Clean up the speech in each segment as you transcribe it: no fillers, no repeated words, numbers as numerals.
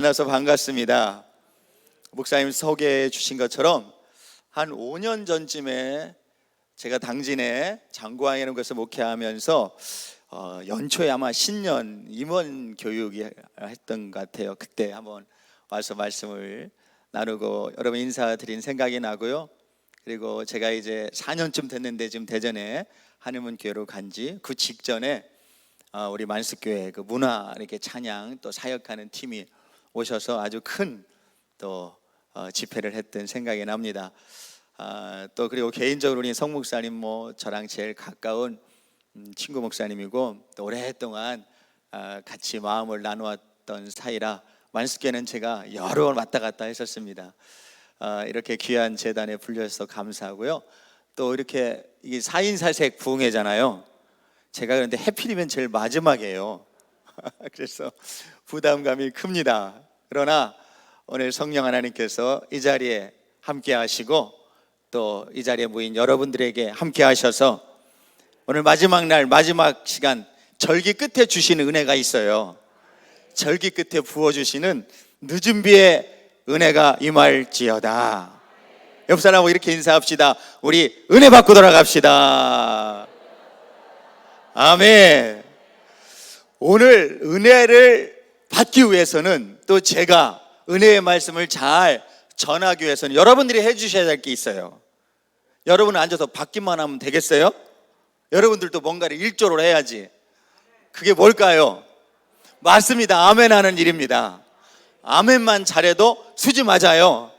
만나서 반갑습니다. 목사님 소개해 주신 것처럼 한 5년 전쯤에 제가 당진에 장구항이라는 곳에서 목회하면서 연초에 아마 신년 임원 교육이 했던 것 같아요. 그때 한번 와서 말씀을 나누고 여러분 인사드린 생각이 나고요. 그리고 제가 이제 4년쯤 됐는데 지금 대전에 한의문 교회로 간지 그 직전에 우리 만숙교회 그 문화 이렇게 찬양 또 사역하는 팀이 오셔서 아주 큰 또 집회를 했던 생각이 납니다. 또 그리고 개인적으로 우리 성 목사님 저랑 제일 가까운 친구 목사님이고 또 오랫동안 같이 마음을 나누었던 사이라 만숙교회는 제가 여러 번 왔다 갔다 했었습니다. 이렇게 귀한 재단에 불려서 감사하고요. 또 이렇게 이게 4인사색 부흥회잖아요. 제가 그런데 해필이면 제일 마지막이에요. 그래서 부담감이 큽니다. 그러나 오늘 성령 하나님께서 이 자리에 함께 하시고 또 이 자리에 모인 여러분들에게 함께 하셔서 오늘 마지막 날 마지막 시간 절기 끝에 주시는 은혜가 있어요. 절기 끝에 부어주시는 늦은 비의 은혜가 임할지어다. 옆 사람하고 이렇게 인사합시다. 우리 은혜 받고 돌아갑시다. 아멘. 오늘 은혜를 받기 위해서는 또 제가 은혜의 말씀을 잘 전하기 위해서는 여러분들이 해주셔야 될 게 있어요. 여러분은 앉아서 받기만 하면 되겠어요? 여러분들도 뭔가를 일조를 해야지. 그게 뭘까요? 맞습니다. 아멘 하는 일입니다. 아멘만 잘해도 수지 맞아요.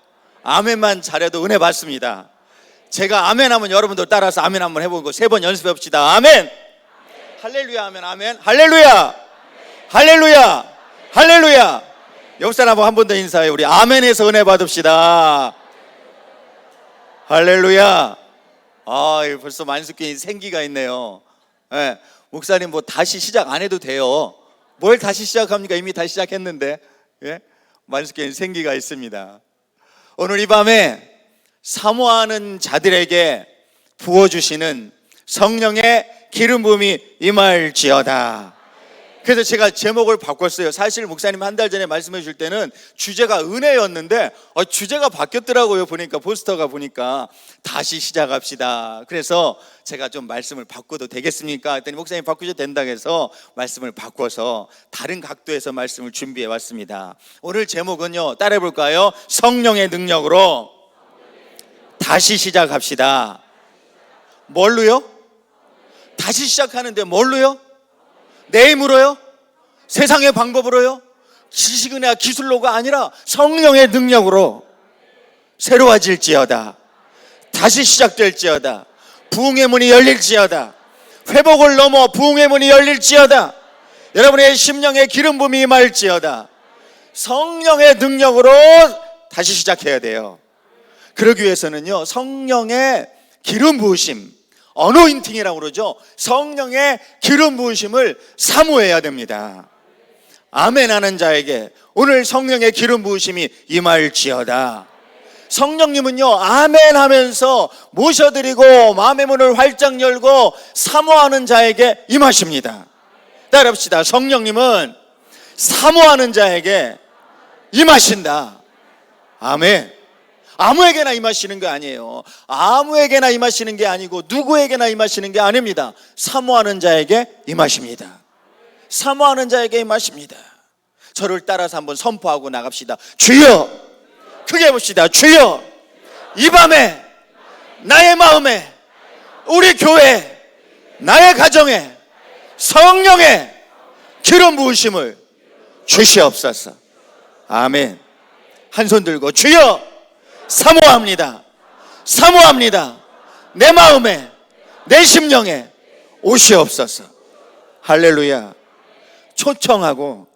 아멘만 잘해도 은혜 받습니다. 제가 아멘 하면 여러분들 따라서 아멘 한번 해보고 3번 연습해 봅시다. 아멘. 할렐루야 하면 아멘. 할렐루야. 할렐루야. 할렐루야. 옆 사람하고 한 번 더 인사해. 우리 아멘에서 은혜 받읍시다. 할렐루야. 벌써 만숙교인 생기가 있네요. 네. 목사님 다시 시작 안 해도 돼요. 뭘 다시 시작합니까? 이미 다시 시작했는데. 예? 만숙교인 생기가 있습니다. 오늘 이 밤에 사모하는 자들에게 부어주시는 성령의 기름 부음이 임할지어다. 그래서 제가 제목을 바꿨어요. 사실 목사님 한 달 전에 말씀해 줄 때는 주제가 은혜였는데 주제가 바뀌었더라고요. 보니까 포스터가 보니까 다시 시작합시다. 그래서 제가 좀 말씀을 바꿔도 되겠습니까? 했더니 목사님 바꾸셔도 된다고 해서 말씀을 바꿔서 다른 각도에서 말씀을 준비해 왔습니다. 오늘 제목은요, 따라해 볼까요? 성령의 능력으로 다시 시작합시다. 뭘로요? 다시 시작하는데 뭘로요? 내 힘으로요? 세상의 방법으로요? 지식은혜와 기술로가 아니라 성령의 능력으로 새로워질지어다. 다시 시작될지어다. 부흥의 문이 열릴지어다. 회복을 넘어 부흥의 문이 열릴지어다. 여러분의 심령의 기름 부음이 임할지어다. 성령의 능력으로 다시 시작해야 돼요. 그러기 위해서는요, 성령의 기름 부으심, 어노인팅이라고 그러죠. 성령의 기름 부으심을 사모해야 됩니다. 아멘 하는 자에게 오늘 성령의 기름 부으심이 임할지어다. 성령님은요, 아멘 하면서 모셔드리고 마음의 문을 활짝 열고 사모하는 자에게 임하십니다. 따라합시다. 성령님은 사모하는 자에게 임하신다. 아멘. 아무에게나 임하시는 게 아니에요. 아무에게나 임하시는 게 아니고 누구에게나 임하시는 게 아닙니다. 사모하는 자에게 임하십니다. 사모하는 자에게 임하십니다. 저를 따라서 한번 선포하고 나갑시다. 주여, 크게 해봅시다. 주여, 이 밤에 나의 마음에, 우리 교회, 나의 가정에 성령의 기름 부으심을 주시옵소서. 아멘. 한 손 들고 주여, 사모합니다. 사모합니다. 내 마음에, 내 심령에 오시옵소서. 할렐루야. 초청하고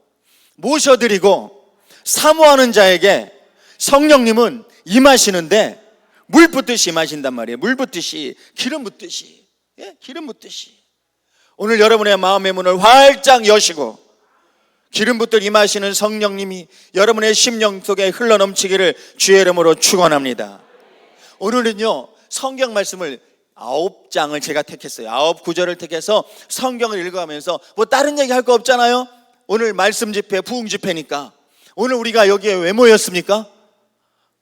모셔드리고 사모하는 자에게 성령님은 임하시는데 물 붓듯이 임하신단 말이에요. 물 붓듯이, 기름 붓듯이. 예? 기름 붓듯이. 오늘 여러분의 마음의 문을 활짝 여시고 기름 붓듯 임하시는 성령님이 여러분의 심령 속에 흘러넘치기를 주의 이름으로 축원합니다. 오늘은요, 성경 말씀을 9장을 제가 택했어요. 9구절을 택해서 성경을 읽어가면서 다른 얘기 할 거 없잖아요. 오늘 말씀 집회, 부흥 집회니까 오늘 우리가 여기에 왜 모였습니까?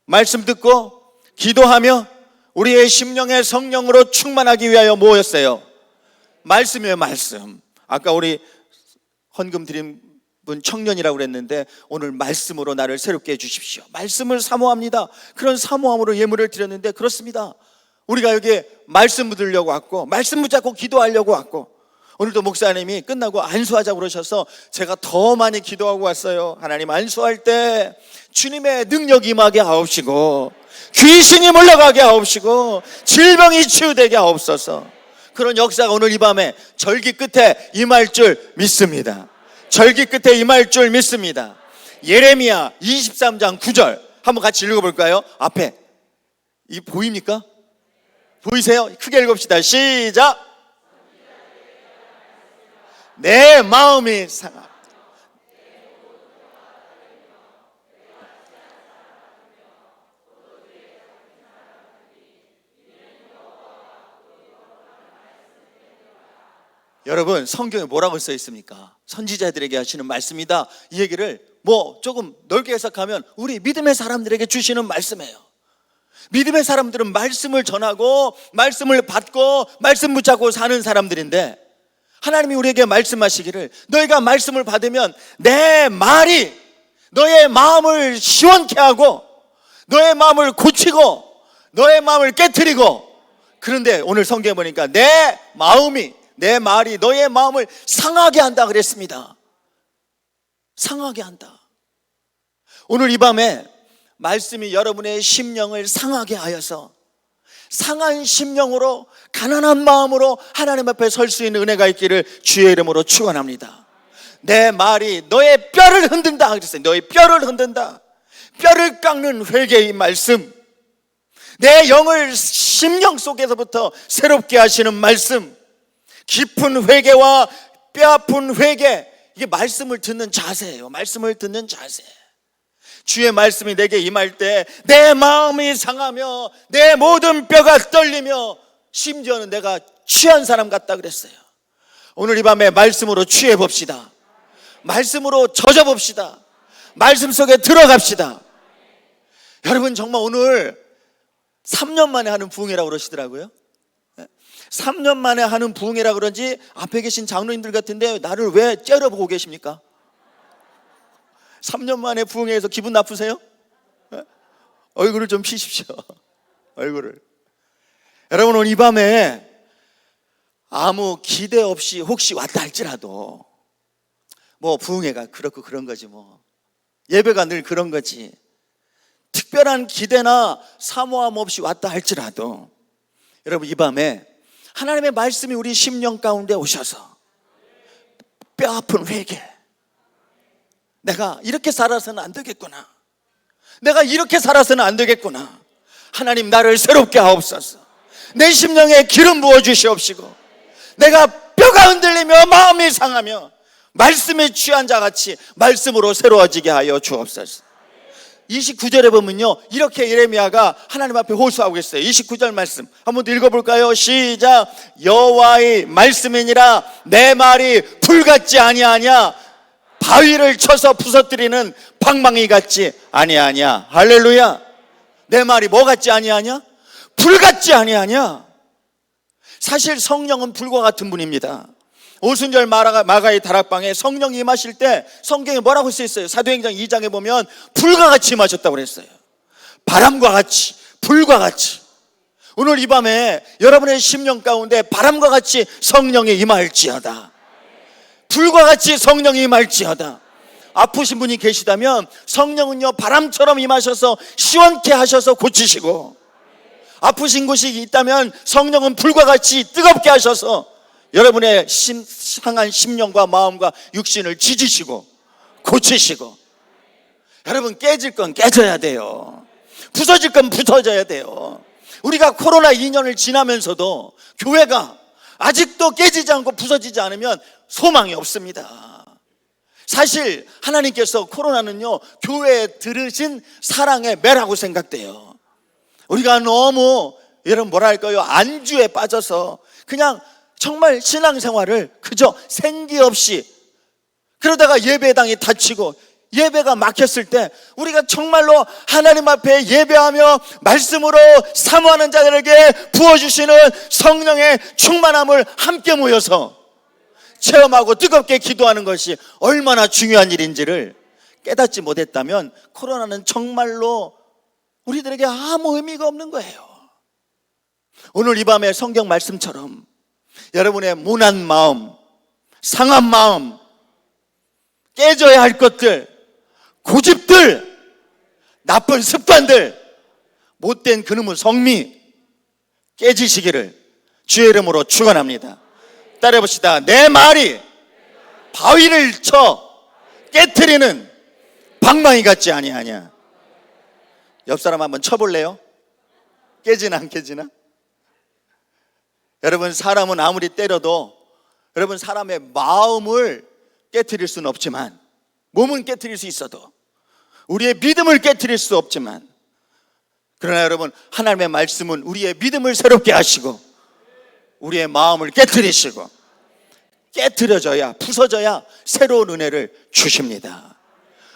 말씀 듣고 기도하며 우리의 심령의 성령으로 충만하기 위하여 모였어요. 말씀이에요, 말씀. 아까 우리 헌금 드린 분 청년이라고 그랬는데 오늘 말씀으로 나를 새롭게 해주십시오. 말씀을 사모합니다. 그런 사모함으로 예물을 드렸는데 그렇습니다. 우리가 여기에 말씀 묻으려고 왔고 말씀 붙잡고 기도하려고 왔고 오늘도 목사님이 끝나고 안수하자고 그러셔서 제가 더 많이 기도하고 왔어요. 하나님, 안수할 때 주님의 능력이 임하게 하옵시고 귀신이 물러가게 하옵시고 질병이 치유되게 하옵소서. 그런 역사가 오늘 이 밤에 절기 끝에 임할 줄 믿습니다. 절기 끝에 임할 줄 믿습니다. 예레미야 23장 9절 한번 같이 읽어볼까요? 앞에 이 보입니까? 보이세요? 크게 읽읍시다. 시작. 내 마음이 상하. 여러분, 성경에 뭐라고 써 있습니까? 선지자들에게 하시는 말씀이다. 이 얘기를 조금 넓게 해석하면 우리 믿음의 사람들에게 주시는 말씀이에요. 믿음의 사람들은 말씀을 전하고 말씀을 받고 말씀 붙잡고 사는 사람들인데 하나님이 우리에게 말씀하시기를 너희가 말씀을 받으면 내 말이 너의 마음을 시원케 하고 너의 마음을 고치고 너의 마음을 깨트리고, 그런데 오늘 성경에 보니까 내 말이 너의 마음을 상하게 한다 그랬습니다. 상하게 한다. 오늘 이 밤에 말씀이 여러분의 심령을 상하게 하여서 상한 심령으로 가난한 마음으로 하나님 앞에 설 수 있는 은혜가 있기를 주의 이름으로 축원합니다. 내 말이 너의 뼈를 흔든다 그랬어요. 너의 뼈를 흔든다. 뼈를 깎는 회개의 말씀, 내 영을 심령 속에서부터 새롭게 하시는 말씀, 깊은 회개와 뼈아픈 회개, 이게 말씀을 듣는 자세예요. 말씀을 듣는 자세. 주의 말씀이 내게 임할 때 내 마음이 상하며 내 모든 뼈가 떨리며 심지어는 내가 취한 사람 같다 그랬어요. 오늘 이 밤에 말씀으로 취해 봅시다. 말씀으로 젖어 봅시다. 말씀 속에 들어갑시다. 여러분, 정말 오늘 3년 만에 하는 부흥회라고 그러시더라고요. 3년 만에 하는 부흥회라 그런지 앞에 계신 장로님들 같은데 나를 왜 째려보고 계십니까? 3년 만에 부흥회에서 기분 나쁘세요? 얼굴을 좀 피십시오. 얼굴을. 여러분, 오늘 이 밤에 아무 기대 없이 혹시 왔다 할지라도 부흥회가 그렇고 그런 거지 예배가 늘 그런 거지, 특별한 기대나 사모함 없이 왔다 할지라도 여러분, 이 밤에 하나님의 말씀이 우리 심령 가운데 오셔서 뼈아픈 회개, 내가 이렇게 살아서는 안 되겠구나, 내가 이렇게 살아서는 안 되겠구나, 하나님 나를 새롭게 하옵소서, 내 심령에 기름 부어 주시옵시고 내가 뼈가 흔들리며 마음이 상하며 말씀에 취한 자같이 말씀으로 새로워지게 하여 주옵소서. 29절에 보면요, 이렇게 예레미야가 하나님 앞에 호소하고 있어요. 29절 말씀 한번 더 읽어볼까요? 시작. 여호와의 말씀이니라 내 말이 불같지 아니하냐, 바위를 쳐서 부서뜨리는 방망이 같지 아니하냐. 할렐루야. 내 말이 뭐 같지 아니하냐? 불 같지 아니하냐. 사실 성령은 불과 같은 분입니다. 오순절 마가의 다락방에 성령이 임하실 때 성경에 뭐라고 써있어요? 사도행전 2장에 보면 불과 같이 임하셨다고 그랬어요. 바람과 같이, 불과 같이. 오늘 이 밤에 여러분의 심령 가운데 바람과 같이 성령이 임할지어다, 불과 같이 성령이 임할지어다. 아프신 분이 계시다면 성령은요 바람처럼 임하셔서 시원케 하셔서 고치시고, 아프신 곳이 있다면 성령은 불과 같이 뜨겁게 하셔서 여러분의 상한 심령과 마음과 육신을 지지시고 고치시고, 여러분 깨질 건 깨져야 돼요. 부서질 건 부서져야 돼요. 우리가 코로나 2년을 지나면서도 교회가 아직도 깨지지 않고 부서지지 않으면 소망이 없습니다. 사실 하나님께서 코로나는요 교회에 들으신 사랑의 매라고 생각돼요. 우리가 너무 여러분 뭐랄까요, 안주에 빠져서 그냥 정말 신앙생활을 그저 생기 없이 그러다가 예배당이 닫히고 예배가 막혔을 때 우리가 정말로 하나님 앞에 예배하며 말씀으로 사모하는 자들에게 부어주시는 성령의 충만함을 함께 모여서 체험하고 뜨겁게 기도하는 것이 얼마나 중요한 일인지를 깨닫지 못했다면 코로나는 정말로 우리들에게 아무 의미가 없는 거예요. 오늘 이 밤에 성경 말씀처럼 여러분의 모난 마음, 상한 마음, 깨져야 할 것들, 고집들, 나쁜 습관들, 못된 그놈의 성미 깨지시기를 주의 이름으로 축원합니다. 따라해봅시다. 내 말이 바위를 쳐 깨트리는 방망이 같지 아니하냐. 옆 사람 한번 쳐볼래요? 깨지나 안 깨지나? 여러분, 사람은 아무리 때려도 여러분 사람의 마음을 깨트릴 수는 없지만, 몸은 깨트릴 수 있어도 우리의 믿음을 깨트릴 수 없지만, 그러나 여러분 하나님의 말씀은 우리의 믿음을 새롭게 하시고 우리의 마음을 깨트리시고 깨트려져야, 부서져야 새로운 은혜를 주십니다.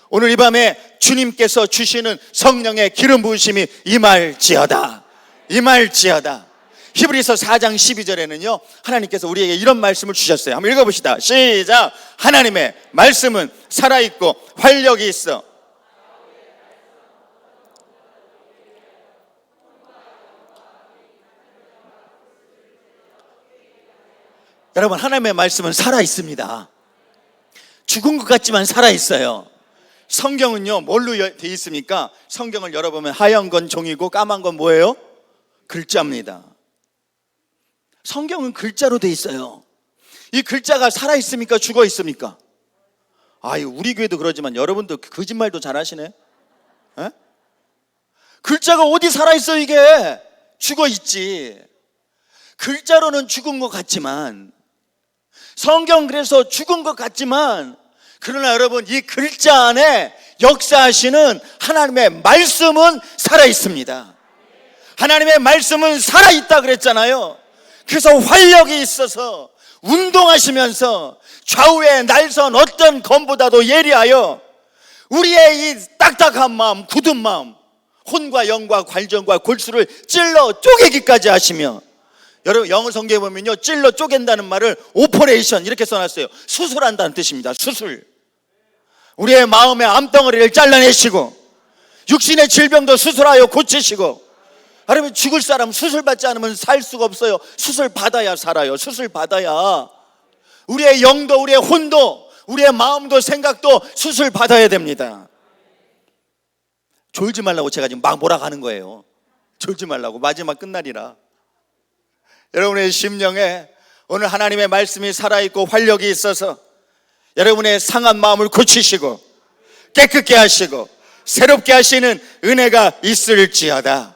오늘 이 밤에 주님께서 주시는 성령의 기름 부으심이 임할지어다, 임할지어다. 히브리서 4장 12절에는요 하나님께서 우리에게 이런 말씀을 주셨어요. 한번 읽어봅시다. 시작. 하나님의 말씀은 살아있고 활력이 있어 여러분, 하나님의 말씀은 살아있습니다. 죽은 것 같지만 살아있어요. 성경은요 뭘로 되어 있습니까? 성경을 열어보면 하얀 건 종이고 까만 건 뭐예요? 글자입니다. 성경은 글자로 되어 있어요. 이 글자가 살아있습니까? 죽어 있습니까? 우리 교회도 그러지만 여러분도 거짓말도 잘하시네. 에? 글자가 어디 살아있어? 이게 죽어 있지. 글자로는 죽은 것 같지만, 성경 그래서 죽은 것 같지만, 그러나 여러분 이 글자 안에 역사하시는 하나님의 말씀은 살아있습니다. 하나님의 말씀은 살아있다 그랬잖아요. 그래서 활력이 있어서 운동하시면서 좌우에 날선 어떤 검보다도 예리하여 우리의 이 딱딱한 마음, 굳은 마음, 혼과 영과 관정과 골수를 찔러 쪼개기까지 하시며, 여러분 영어 성경에 보면요 찔러 쪼갠다는 말을 오퍼레이션 이렇게 써놨어요. 수술한다는 뜻입니다. 수술. 우리의 마음의 암덩어리를 잘라내시고 육신의 질병도 수술하여 고치시고, 여러분 죽을 사람 수술 받지 않으면 살 수가 없어요. 수술 받아야 살아요. 수술 받아야. 우리의 영도, 우리의 혼도, 우리의 마음도, 생각도 수술 받아야 됩니다. 졸지 말라고 제가 지금 막 몰아가는 거예요. 졸지 말라고, 마지막 끝날이라. 여러분의 심령에 오늘 하나님의 말씀이 살아있고 활력이 있어서 여러분의 상한 마음을 고치시고 깨끗게 하시고 새롭게 하시는 은혜가 있을지어다.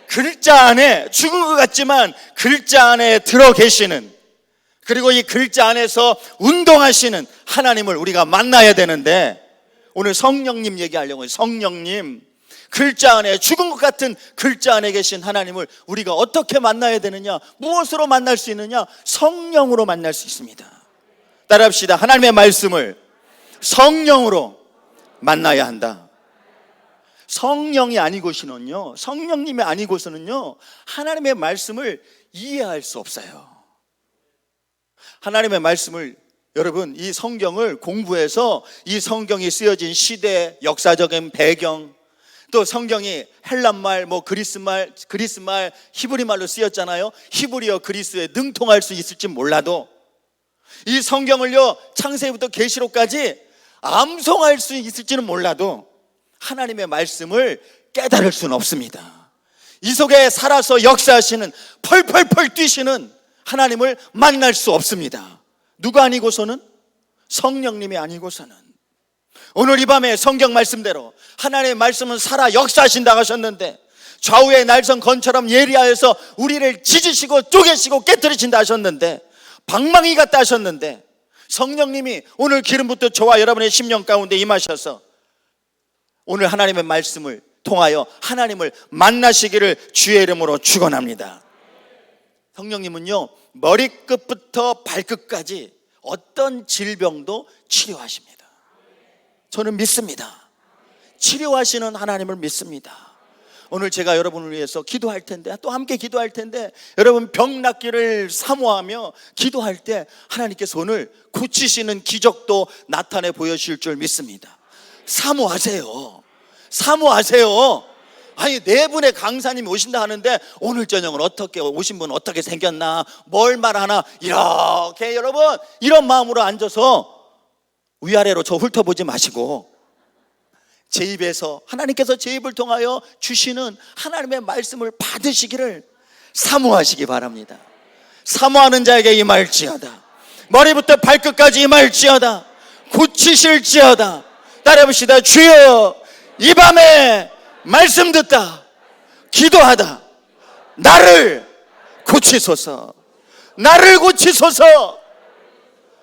글자 안에, 죽은 것 같지만 글자 안에 들어 계시는, 그리고 이 글자 안에서 운동하시는 하나님을 우리가 만나야 되는데, 오늘 성령님 얘기하려고 해요. 성령님, 글자 안에, 죽은 것 같은 글자 안에 계신 하나님을 우리가 어떻게 만나야 되느냐? 무엇으로 만날 수 있느냐? 성령으로 만날 수 있습니다. 따라합시다. 하나님의 말씀을 성령으로 만나야 한다. 성령이 아니고서는요, 성령님이 아니고서는요 하나님의 말씀을 이해할 수 없어요. 하나님의 말씀을, 여러분 이 성경을 공부해서 이 성경이 쓰여진 시대, 역사적인 배경, 또 성경이 헬란말, 그리스말, 히브리말로 쓰였잖아요. 히브리어, 그리스에 능통할 수 있을지 몰라도 이 성경을요 창세기부터 계시록까지 암송할 수 있을지는 몰라도 하나님의 말씀을 깨달을 수는 없습니다. 이 속에 살아서 역사하시는, 펄펄펄 뛰시는 하나님을 만날 수 없습니다. 누가 아니고서는? 성령님이 아니고서는. 오늘 이 밤에 성경 말씀대로 하나님의 말씀은 살아 역사하신다 하셨는데, 좌우의 날선 건처럼 예리하여서 우리를 찢으시고 쪼개시고 깨뜨리신다 하셨는데, 방망이 같다 하셨는데, 성령님이 오늘 기름부터 저와 여러분의 심령 가운데 임하셔서 오늘 하나님의 말씀을 통하여 하나님을 만나시기를 주의 이름으로 축원합니다. 성령님은요 머리끝부터 발끝까지 어떤 질병도 치료하십니다. 저는 믿습니다. 치료하시는 하나님을 믿습니다. 오늘 제가 여러분을 위해서 기도할 텐데, 또 함께 기도할 텐데, 여러분 병 낫기를 사모하며 기도할 때 하나님께서 오늘 고치시는 기적도 나타내 보여주실 줄 믿습니다. 사모하세요. 사모하세요. 아니, 네 분의 강사님이 오신다 하는데 오늘 저녁은 어떻게, 오신 분은 어떻게 생겼나, 뭘 말하나, 이렇게 여러분 이런 마음으로 앉아서 위아래로 저 훑어보지 마시고 제 입에서, 하나님께서 제 입을 통하여 주시는 하나님의 말씀을 받으시기를 사모하시기 바랍니다. 사모하는 자에게 임할지어다. 머리부터 발끝까지 임할지어다. 고치실지어다. 따라해봅시다. 주여, 이 밤에 말씀 듣다, 기도하다, 나를 고치소서. 나를 고치소서.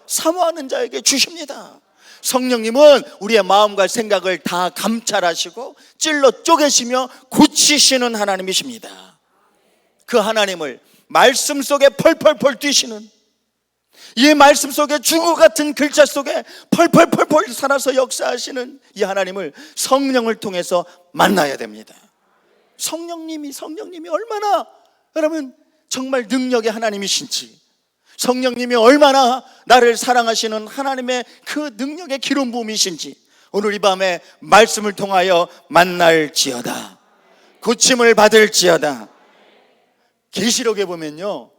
사모하는 자에게 주십니다. 성령님은 우리의 마음과 생각을 다 감찰하시고 찔러 쪼개시며 고치시는 하나님이십니다. 그 하나님을 말씀 속에 펄펄펄 뛰시는, 이 말씀 속에 주고 같은 글자 속에 펄펄펄펄 살아서 역사하시는 이 하나님을 성령을 통해서 만나야 됩니다. 성령님이 얼마나 여러분 정말 능력의 하나님이신지, 성령님이 얼마나 나를 사랑하시는 하나님의 그 능력의 기름 부음이신지 오늘 이 밤에 말씀을 통하여 만날지어다. 고침을 받을지어다. 계시록에 보면요,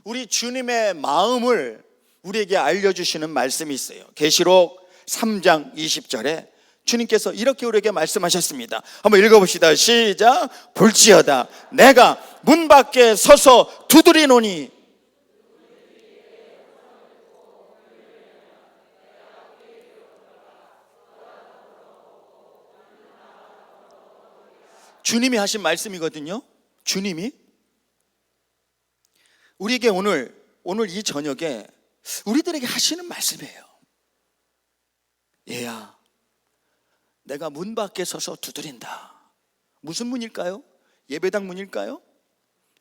우리 주님의 마음을 우리에게 알려주시는 말씀이 있어요. 계시록 3장 20절에 주님께서 이렇게 우리에게 말씀하셨습니다. 한번 읽어봅시다. 시작. 볼지어다 내가 문 밖에 서서 두드리노니. 주님이 하신 말씀이거든요. 주님이 우리에게 오늘 이 저녁에 우리들에게 하시는 말씀이에요. 얘야, 내가 문 밖에 서서 두드린다. 무슨 문일까요? 예배당 문일까요?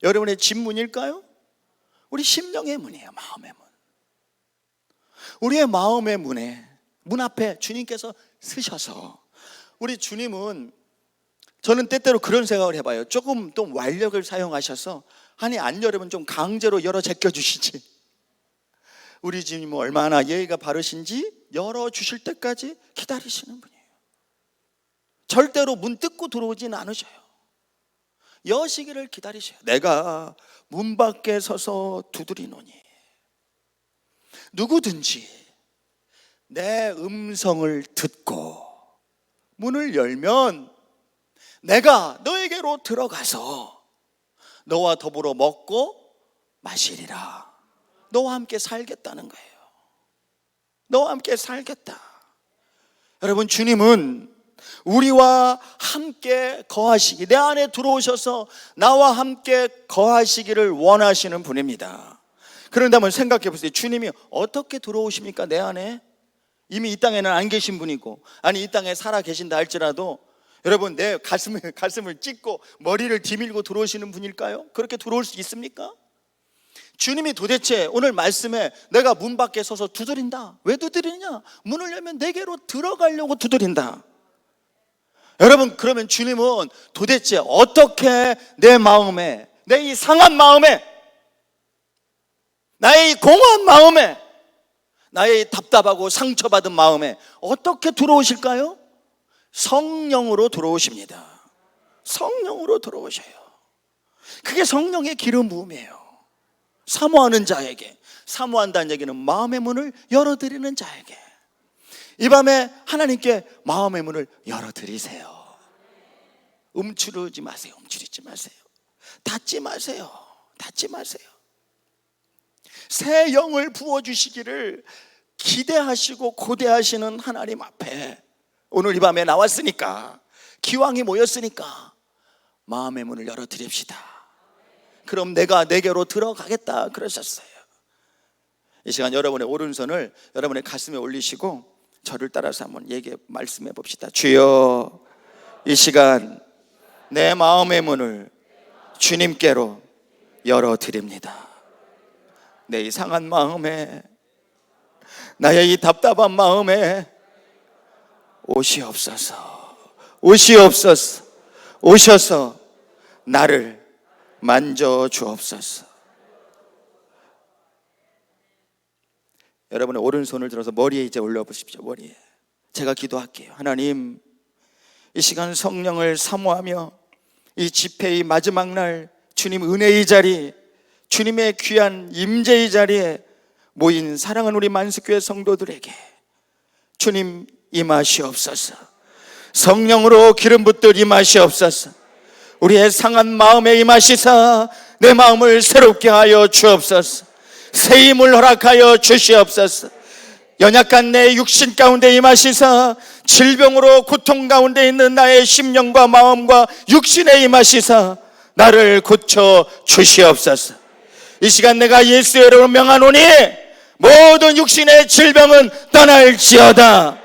여러분의 집 문일까요? 우리 심령의 문이에요. 마음의 문. 우리의 마음의 문 앞에 주님께서 서셔서, 우리 주님은, 저는 때때로 그런 생각을 해봐요. 조금 또 완력을 사용하셔서 아니 안 열으면 좀 강제로 열어 제껴주시지. 우리 주님은 얼마나 예의가 바르신지 열어주실 때까지 기다리시는 분이에요. 절대로 문 뜯고 들어오진 않으셔요. 여시기를 기다리셔요. 내가 문 밖에 서서 두드리노니. 누구든지 내 음성을 듣고 문을 열면 내가 너에게로 들어가서 너와 더불어 먹고 마시리라. 너와 함께 살겠다는 거예요. 너와 함께 살겠다. 여러분, 주님은 우리와 함께 거하시기, 내 안에 들어오셔서 나와 함께 거하시기를 원하시는 분입니다. 그런데 한번 생각해 보세요. 주님이 어떻게 들어오십니까? 내 안에 이미 이 땅에는 안 계신 분이고, 아니 이 땅에 살아 계신다 할지라도 여러분 내 가슴을 찢고 머리를 디밀고 들어오시는 분일까요? 그렇게 들어올 수 있습니까? 주님이 도대체 오늘 말씀에 내가 문 밖에 서서 두드린다. 왜 두드리냐? 문을 열면 내게로 들어가려고 두드린다. 여러분, 그러면 주님은 도대체 어떻게 내 마음에, 내 이 상한 마음에, 나의 이 공허한 마음에, 나의 이 답답하고 상처받은 마음에 어떻게 들어오실까요? 성령으로 들어오십니다. 성령으로 들어오셔요. 그게 성령의 기름 부음이에요. 사모하는 자에게, 사모한다는 얘기는 마음의 문을 열어드리는 자에게. 이 밤에 하나님께 마음의 문을 열어드리세요. 움츠르지 마세요. 움츠리지 마세요. 닫지 마세요. 닫지 마세요. 새 영을 부어주시기를 기대하시고 고대하시는 하나님 앞에 오늘 이 밤에 나왔으니까, 기왕이 모였으니까 마음의 문을 열어드립시다. 그럼 내가 내게로 들어가겠다 그러셨어요. 이 시간 여러분의 오른손을 여러분의 가슴에 올리시고 저를 따라서 한번 말씀해 봅시다. 주여, 이 시간 내 마음의 문을 주님께로 열어드립니다. 내 이 상한 마음에, 나의 이 답답한 마음에 오시옵소서. 오시옵소서. 오셔서 나를 만져 주옵소서. 여러분의 오른손을 들어서 머리에 이제 올려보십시오. 머리에. 제가 기도할게요. 하나님, 이 시간 성령을 사모하며 이 집회의 마지막 날 주님 은혜의 자리, 주님의 귀한 임재의 자리에 모인 사랑하는 우리 만습교회 성도들에게 주님 임하시옵소서. 성령으로 기름 붓듯 임하시옵소서. 우리의 상한 마음에 임하시사 내 마음을 새롭게 하여 주옵소서. 새 힘을 허락하여 주시옵소서. 연약한 내 육신 가운데 임하시사 질병으로 고통 가운데 있는 나의 심령과 마음과 육신에 임하시사 나를 고쳐 주시옵소서. 이 시간 내가 예수의 이름으로 명하노니 모든 육신의 질병은 떠날지어다.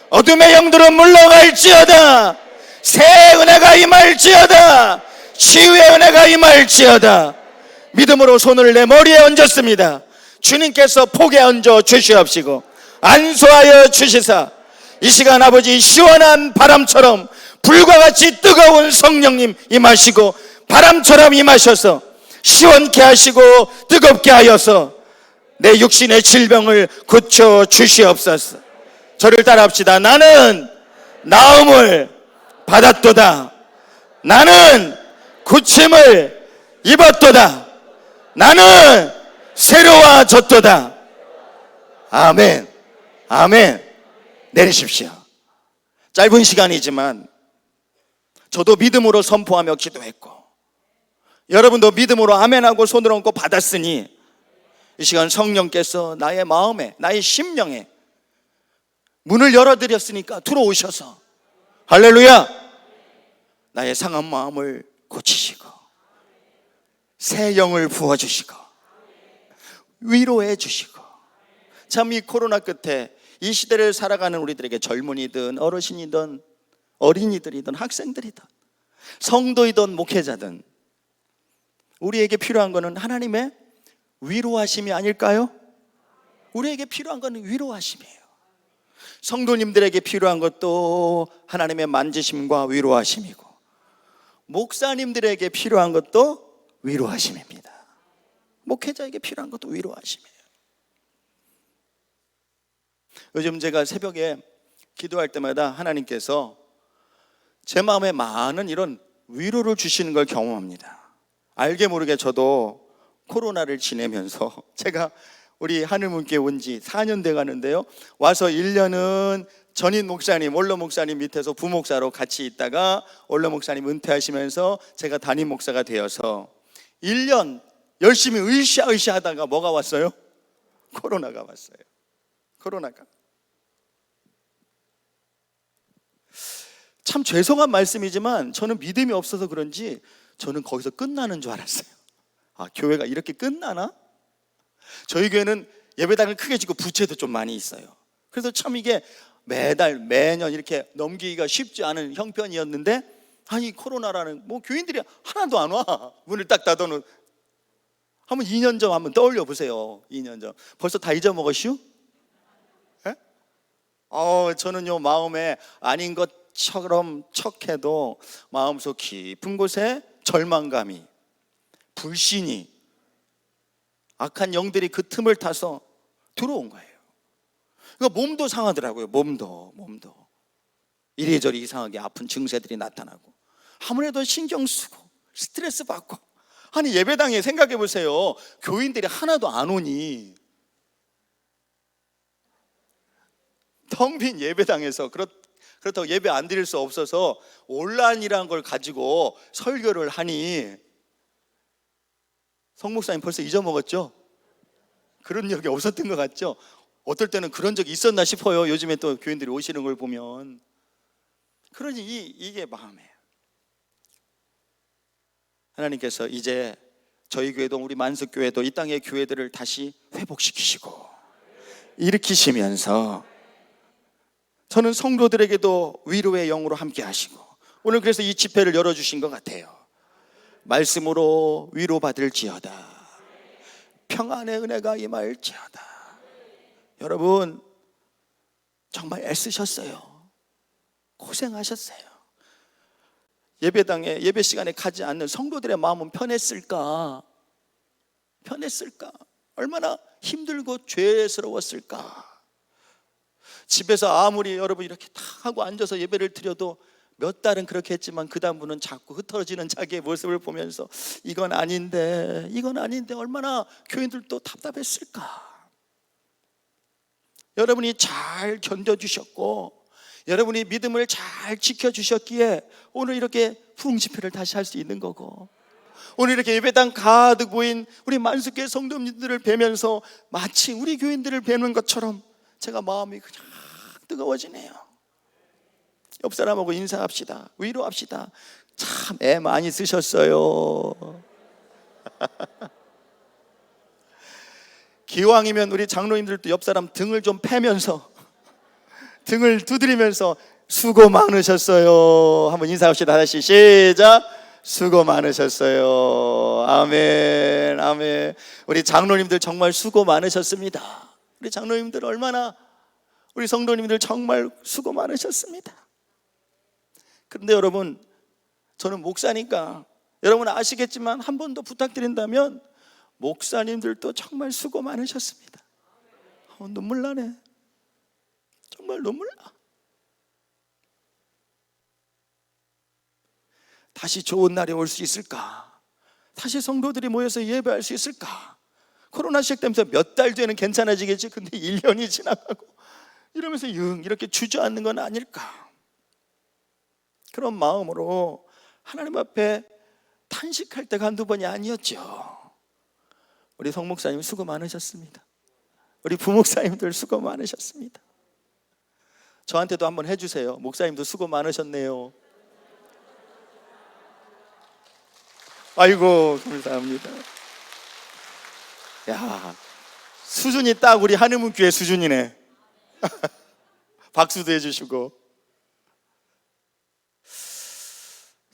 어둠의 영들은 물러갈지어다. 새 은혜가 임할지어다. 치유의 은혜가 임할지어다. 믿음으로 손을 내 머리에 얹었습니다. 주님께서 폭에 얹어 주시옵시고 안수하여 주시사 이 시간 아버지 시원한 바람처럼 불과 같이 뜨거운 성령님 임하시고 바람처럼 임하셔서 시원케 하시고 뜨겁게 하여서 내 육신의 질병을 고쳐 주시옵소서. 저를 따라합시다. 나는 나음을 받았도다. 나는 고침을 입었도다. 나는 새로워졌도다. 아멘. 아멘. 내리십시오. 짧은 시간이지만 저도 믿음으로 선포하며 기도했고 여러분도 믿음으로 아멘하고 손을 얹고 받았으니 이 시간 성령께서 나의 마음에, 나의 심령에 문을 열어드렸으니까 들어오셔서 할렐루야, 나의 상한 마음을 고치시고 새 영을 부어주시고 위로해 주시고, 참 이 코로나 끝에 이 시대를 살아가는 우리들에게 젊은이든 어르신이든 어린이들이든 학생들이든 성도이든 목회자든 우리에게 필요한 것은 하나님의 위로하심이 아닐까요? 우리에게 필요한 것은 위로하심이에요. 성도님들에게 필요한 것도 하나님의 만지심과 위로하심이고 목사님들에게 필요한 것도 위로하심입니다. 목회자에게 필요한 것도 위로하심이에요. 요즘 제가 새벽에 기도할 때마다 하나님께서 제 마음에 많은 이런 위로를 주시는 걸 경험합니다. 알게 모르게 저도 코로나를 지내면서 제가 우리 하늘문교회 온 지 4년 돼 가는데요, 와서 1년은 전인 목사님, 원로 목사님 밑에서 부목사로 같이 있다가 원로 목사님 은퇴하시면서 제가 담임 목사가 되어서 1년 열심히 으쌰으쌰 하다가 뭐가 왔어요? 코로나가 왔어요. 코로나가. 참 죄송한 말씀이지만 저는 믿음이 없어서 그런지 저는 거기서 끝나는 줄 알았어요. 아, 교회가 이렇게 끝나나? 저희 교회는 예배당을 크게 짓고 부채도 좀 많이 있어요. 그래서 참 이게 매달 매년 이렇게 넘기기가 쉽지 않은 형편이었는데, 아니 코로나라는 뭐 교인들이 하나도 안 와. 문을 딱 닫아놓은. 한번 2년 전 한번 떠올려 보세요. 2년 전 벌써 다 잊어먹었슈? 예? 저는요 마음에 아닌 것처럼 척해도 마음속 깊은 곳에 절망감이, 불신이, 악한 영들이 그 틈을 타서 들어온 거예요. 그러니까 몸도 상하더라고요. 몸도 이리저리 이상하게 아픈 증세들이 나타나고 아무래도 신경 쓰고 스트레스 받고. 아니 예배당에 생각해 보세요. 교인들이 하나도 안 오니 텅 빈 예배당에서 그렇다고 예배 안 드릴 수 없어서 온라인이라는 걸 가지고 설교를 하니 성 목사님 벌써 잊어먹었죠? 그런 적이 없었던 것 같죠? 어떨 때는 그런 적이 있었나 싶어요. 요즘에 또 교인들이 오시는 걸 보면. 그러니 이게 마음이에요. 하나님께서 이제 저희 교회도 우리 만석교회도 이 땅의 교회들을 다시 회복시키시고 일으키시면서 저는 성도들에게도 위로의 영으로 함께 하시고, 오늘 그래서 이 집회를 열어주신 것 같아요. 말씀으로 위로받을지어다. 평안의 은혜가 임할지어다. 여러분 정말 애쓰셨어요. 고생하셨어요. 예배당에 예배 시간에 가지 않는 성도들의 마음은 편했을까? 얼마나 힘들고 죄스러웠을까? 집에서 아무리 여러분 이렇게 탁 하고 앉아서 예배를 드려도 몇 달은 그렇게 했지만 그 다음부터는 자꾸 흩어지는 자기의 모습을 보면서 이건 아닌데 얼마나 교인들도 답답했을까? 여러분이 잘 견뎌주셨고 여러분이 믿음을 잘 지켜주셨기에 오늘 이렇게 부흥 집회를 다시 할 수 있는 거고, 오늘 이렇게 예배당 가득 보인 우리 만수교회 성도님들을 뵈면서 마치 우리 교인들을 뵈는 것처럼 제가 마음이 그냥 뜨거워지네요. 옆 사람하고 인사합시다. 위로합시다. 참 애 많이 쓰셨어요. 기왕이면 우리 장로님들도 옆 사람 등을 좀 패면서 등을 두드리면서 수고 많으셨어요. 한번 인사합시다. 다시 시작. 수고 많으셨어요. 아멘, 아멘. 우리 장로님들 정말 수고 많으셨습니다. 우리 장로님들 얼마나, 우리 성도님들 정말 수고 많으셨습니다. 그런데 여러분, 저는 목사니까 여러분 아시겠지만 한 번 더 부탁드린다면 목사님들도 정말 수고 많으셨습니다. 눈물 나네. 정말 눈물 나. 다시 좋은 날이 올 수 있을까? 다시 성도들이 모여서 예배할 수 있을까? 코로나 시작되면서 몇 달 뒤에는 괜찮아지겠지. 근데 1년이 지나가고 이러면서 이렇게 주저앉는 건 아닐까? 그런 마음으로 하나님 앞에 탄식할 때가 한두 번이 아니었죠. 우리 성 목사님 수고 많으셨습니다. 우리 부목사님들 수고 많으셨습니다. 저한테도 한번 해주세요. 목사님도 수고 많으셨네요. 아이고 감사합니다. 야, 수준이 딱 우리 한의문 교회 수준이네. 박수도 해주시고.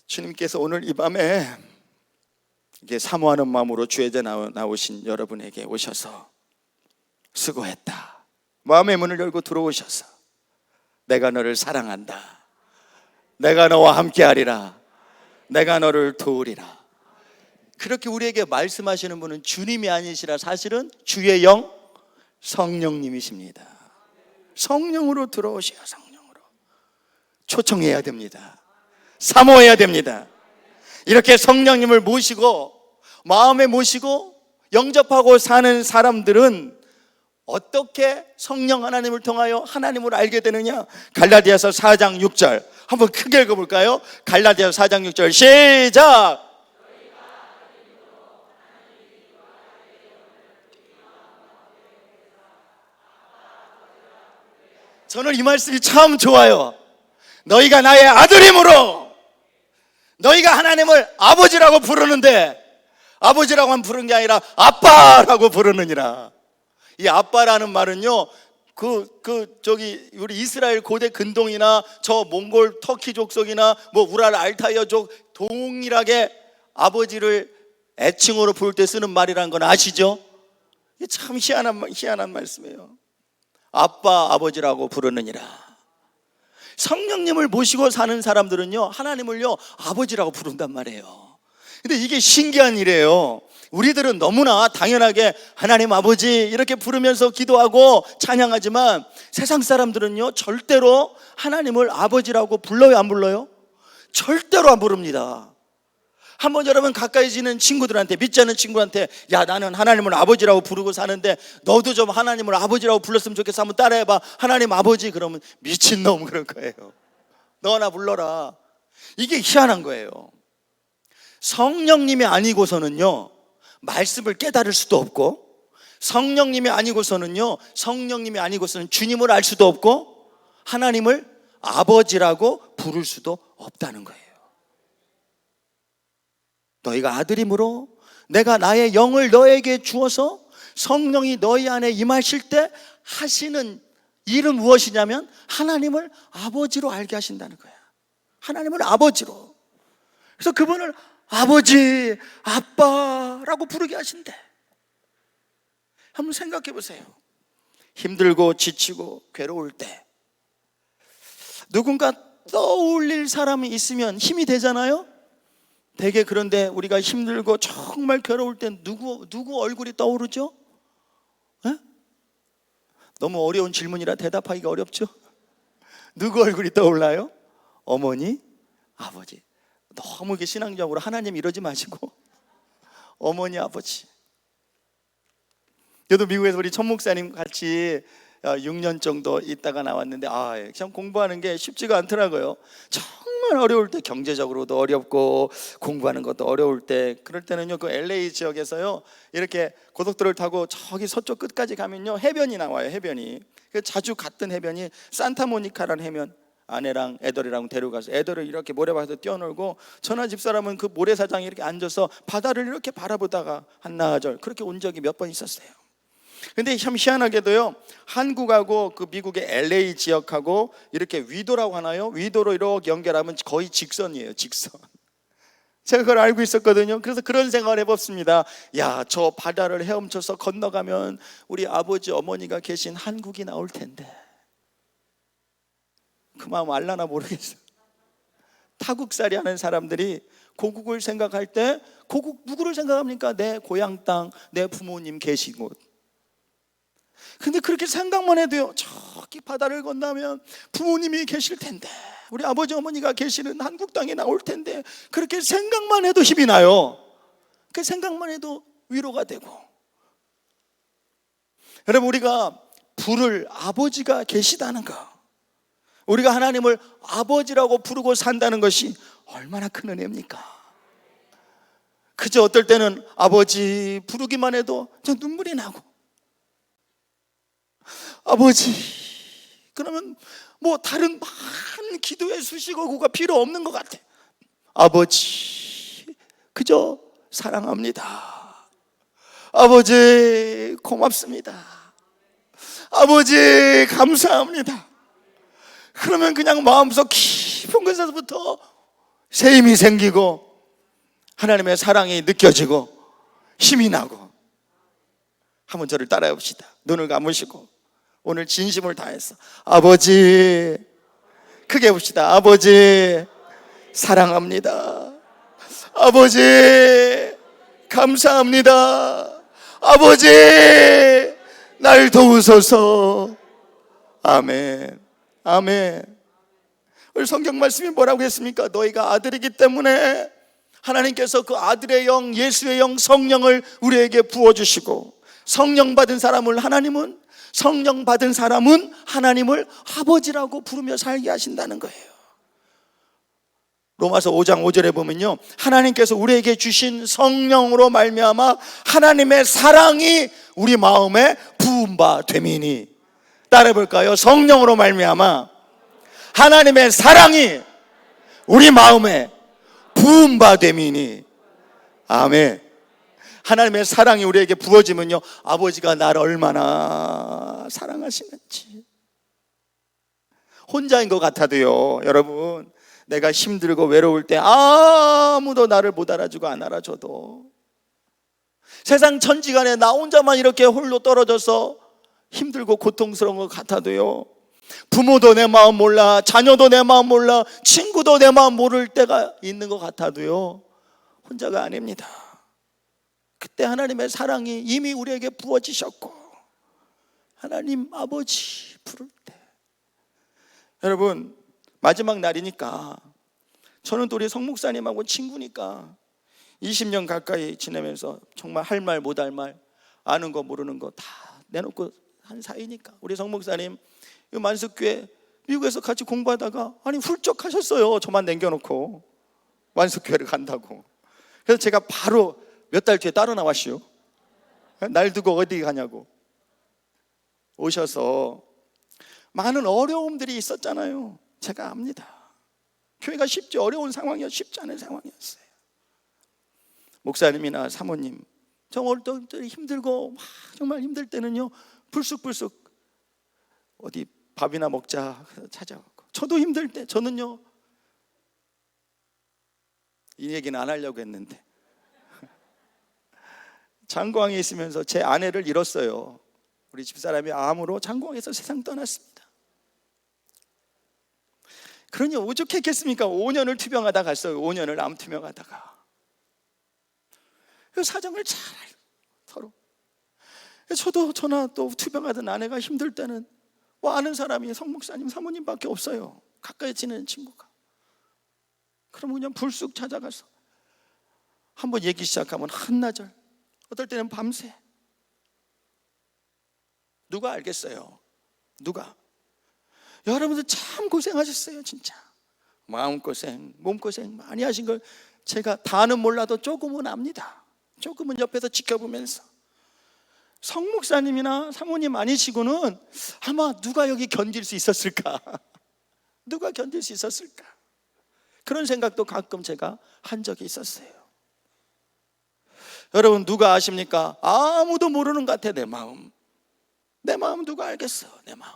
주님께서 오늘 이 밤에 이게 사모하는 마음으로 주의자 나오신 여러분에게 오셔서 수고했다, 마음의 문을 열고 들어오셔서 내가 너를 사랑한다, 내가 너와 함께하리라, 내가 너를 도우리라, 그렇게 우리에게 말씀하시는 분은 주님이 아니시라 사실은 주의 영 성령님이십니다. 성령으로 들어오셔야, 성령으로 초청해야 됩니다. 사모해야 됩니다. 이렇게 성령님을 모시고 마음에 모시고 영접하고 사는 사람들은 어떻게 성령 하나님을 통하여 하나님을 알게 되느냐? 갈라디아서 4장 6절 한번 크게 읽어볼까요? 갈라디아서 4장 6절 시작. 저는 이 말씀이 참 좋아요. 너희가 나의 아들이므로, 너희가 하나님을 아버지라고 부르는데 아버지라고만 부르는 게 아니라 아빠라고 부르느니라. 이 아빠라는 말은요, 우리 이스라엘 고대 근동이나 저 몽골 터키 족속이나 우랄 알타이어족 동일하게 아버지를 애칭으로 부를 때 쓰는 말이라는 건 아시죠? 이게 참 희한한 말씀이에요. 아빠, 아버지라고 부르느니라. 성령님을 모시고 사는 사람들은요, 하나님을요 아버지라고 부른단 말이에요. 근데 이게 신기한 일이에요. 우리들은 너무나 당연하게 하나님 아버지 이렇게 부르면서 기도하고 찬양하지만 세상 사람들은요 절대로 하나님을 아버지라고 불러요, 안 불러요? 절대로 안 부릅니다. 한번 여러분 가까이 지는 친구들한테, 믿지 않는 친구한테, 야 나는 하나님을 아버지라고 부르고 사는데 너도 좀 하나님을 아버지라고 불렀으면 좋겠어, 한번 따라해봐. 하나님 아버지. 그러면 미친놈 그럴 거예요. 너 하나 불러라. 이게 희한한 거예요. 성령님이 아니고서는요 말씀을 깨달을 수도 없고, 성령님이 아니고서는 주님을 알 수도 없고, 하나님을 아버지라고 부를 수도 없다는 거예요. 너희가 아들이므로 내가 나의 영을 너에게 주어서 성령이 너희 안에 임하실 때 하시는 일은 무엇이냐면 하나님을 아버지로 알게 하신다는 거야. 하나님을 아버지로. 그래서 그분을 아버지, 아빠라고 부르게 하신대. 한번 생각해 보세요. 힘들고 지치고 괴로울 때 누군가 떠올릴 사람이 있으면 힘이 되잖아요. 되게 그런데 우리가 힘들고 정말 괴로울 땐 누구 얼굴이 떠오르죠? 에? 너무 어려운 질문이라 대답하기가 어렵죠. 누구 얼굴이 떠올라요? 어머니, 아버지. 너무 이게 신앙적으로 하나님 이러지 마시고 어머니, 아버지. 저도 미국에서 우리 천 목사님 같이 6년 정도 있다가 나왔는데 참 공부하는 게 쉽지가 않더라고요. 정말 어려울 때, 경제적으로도 어렵고 공부하는 것도 어려울 때, 그럴 때는요 그 LA 지역에서요 이렇게 고속도로를 타고 저기 서쪽 끝까지 가면요 해변이 나와요. 해변이 자주 갔던 해변이 산타모니카라는 해변. 아내랑 애들이랑 데려가서 애들을 이렇게 모래바다에서 뛰어놀고, 저나 집사람은 그 모래사장에 이렇게 앉아서 바다를 이렇게 바라보다가 한나절 그렇게 온 적이 몇 번 있었어요. 근데 참 희한하게도요, 한국하고 그 미국의 LA 지역하고 이렇게 위도라고 하나요? 위도로 이렇게 연결하면 거의 직선이에요. 직선. 제가 그걸 알고 있었거든요. 그래서 그런 생각을 해봤습니다. 야, 저 바다를 헤엄쳐서 건너가면 우리 아버지 어머니가 계신 한국이 나올 텐데. 그 마음 알라나 모르겠어요. 타국살이 하는 사람들이 고국을 생각할 때 고국 누구를 생각합니까? 내 고향 땅, 내 부모님 계신 곳. 근데 그렇게 생각만 해도요, 저기 바다를 건너면 부모님이 계실 텐데, 우리 아버지 어머니가 계시는 한국 땅에 나올 텐데, 그렇게 생각만 해도 힘이 나요. 그 생각만 해도 위로가 되고. 여러분, 우리가 부를 아버지가 계시다는 거, 우리가 하나님을 아버지라고 부르고 산다는 것이 얼마나 큰 은혜입니까? 그저 어떨 때는 아버지 부르기만 해도 저 눈물이 나고, 아버지 그러면 뭐 다른 많은 기도의 수식어구가 필요 없는 것 같아. 아버지 그저 사랑합니다. 아버지 고맙습니다. 아버지 감사합니다. 그러면 그냥 마음속 깊은 곳에서부터 새 힘이 생기고 하나님의 사랑이 느껴지고 힘이 나고. 한번 저를 따라해 봅시다. 눈을 감으시고 오늘 진심을 다해서 아버지, 크게 봅시다. 아버지 사랑합니다. 아버지 감사합니다. 아버지 날 도우소서. 아멘. 아멘. 우리 성경 말씀이 뭐라고 했습니까? 너희가 아들이기 때문에 하나님께서 그 아들의 영, 예수의 영, 성령을 우리에게 부어주시고, 성령 받은 사람을 하나님을 아버지라고 부르며 살게 하신다는 거예요. 로마서 5장 5절에 보면요, 하나님께서 우리에게 주신 성령으로 말미암아 하나님의 사랑이 우리 마음에 부은 바 됨이니. 따라해 볼까요? 성령으로 말미암아 하나님의 사랑이 우리 마음에 부은 바 됨이니. 아멘. 하나님의 사랑이 우리에게 부어지면요, 아버지가 나를 얼마나 사랑하시는지. 혼자인 것 같아도요, 여러분, 내가 힘들고 외로울 때 아무도 나를 못 알아주고 안 알아줘도, 세상 천지간에 나 혼자만 이렇게 홀로 떨어져서 힘들고 고통스러운 것 같아도요, 부모도 내 마음 몰라, 자녀도 내 마음 몰라, 친구도 내 마음 모를 때가 있는 것 같아도요, 혼자가 아닙니다. 그때 하나님의 사랑이 이미 우리에게 부어지셨고, 하나님 아버지 부를 때, 여러분 마지막 날이니까, 저는 또 우리 성 목사님하고 친구니까 20년 가까이 지내면서 정말 할 말 못 할 말, 아는 거 모르는 거 다 내놓고 한 사이니까, 우리 성 목사님 만석교회 미국에서 같이 공부하다가 훌쩍 하셨어요. 저만 남겨놓고 만석교회를 간다고. 그래서 제가 바로 몇 달 뒤에 따로 나왔시오. 날 두고 어디 가냐고 오셔서 많은 어려움들이 있었잖아요. 제가 압니다. 교회가 쉽지 어려운 상황이었어요. 쉽지 않은 상황이었어요. 목사님이나 사모님, 저 어릴 때 힘들고 정말 힘들 때는요, 불쑥불쑥 어디 밥이나 먹자 찾아가고, 저도 힘들 때 저는요, 이 얘기는 안 하려고 했는데 장거항에 있으면서 제 아내를 잃었어요. 우리 집사람이 암으로 장거항에서 세상 떠났습니다. 그러니 오죽했겠습니까? 5년을 투병하다 갔어요. 5년을 암 투병하다가. 그 사정을 잘 서로. 저도 저나 또 투병하던 아내가 힘들 때는 아는 사람이 성목사님, 사모님밖에 없어요. 가까이 지내는 친구가. 그럼 그냥 불쑥 찾아가서 한번 얘기 시작하면 한나절, 어떨 때는 밤새. 누가 알겠어요? 누가? 여러분들 참 고생하셨어요. 진짜 마음고생, 몸고생 많이 하신 걸 제가 다는 몰라도 조금은 압니다. 조금은 옆에서 지켜보면서. 성목사님이나 사모님 아니시고는 아마 누가 여기 견딜 수 있었을까? 누가 견딜 수 있었을까? 그런 생각도 가끔 제가 한 적이 있었어요. 여러분 누가 아십니까? 아무도 모르는 것 같아. 내 마음 누가 알겠어? 내 마음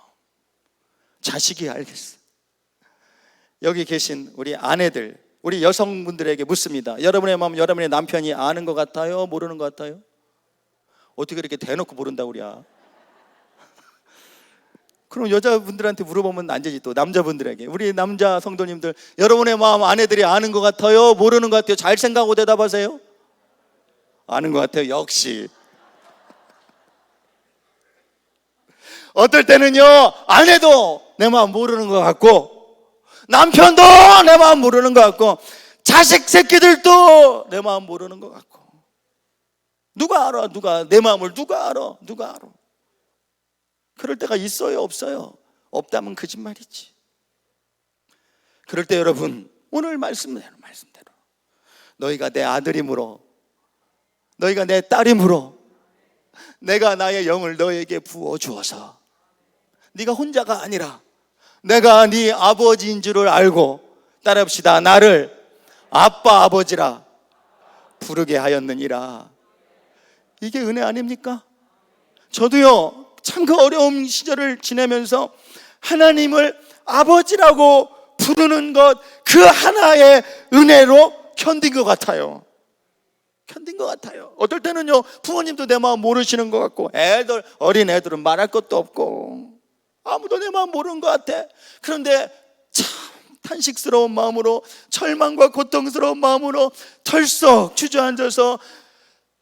자식이 알겠어. 여기 계신 우리 아내들, 우리 여성분들에게 묻습니다. 여러분의 마음 여러분의 남편이 아는 것 같아요? 모르는 것 같아요? 어떻게 그렇게 대놓고 모른다 우리야? 그럼 여자분들한테 물어보면 안 되지. 또 남자분들에게, 우리 남자 성도님들, 여러분의 마음 아내들이 아는 것 같아요? 모르는 것 같아요? 잘 생각하고 대답하세요. 아는 것 같아요. 역시. 어떨 때는요, 아내도 내 마음 모르는 것 같고, 남편도 내 마음 모르는 것 같고, 자식 새끼들도 내 마음 모르는 것 같고. 누가 알아? 누가 내 마음을 누가 알아? 누가 알아? 그럴 때가 있어요? 없어요? 없다면 거짓말이지. 그럴 때 여러분, 오늘 말씀대로 너희가 내 아들이므로, 너희가 내 딸이므로 내가 나의 영을 너에게 부어주어서 네가 혼자가 아니라 내가 네 아버지인 줄을 알고, 따라합시다, 나를 아빠 아버지라 부르게 하였느니라. 이게 은혜 아닙니까? 저도요 참 그 어려운 시절을 지내면서 하나님을 아버지라고 부르는 것, 그 하나의 은혜로 견딘 것 같아요. 어떨 때는요 부모님도 내 마음 모르시는 것 같고, 어린 애들은 말할 것도 없고 아무도 내 마음 모르는 것 같아. 그런데 참 탄식스러운 마음으로, 절망과 고통스러운 마음으로 털썩 주저앉아서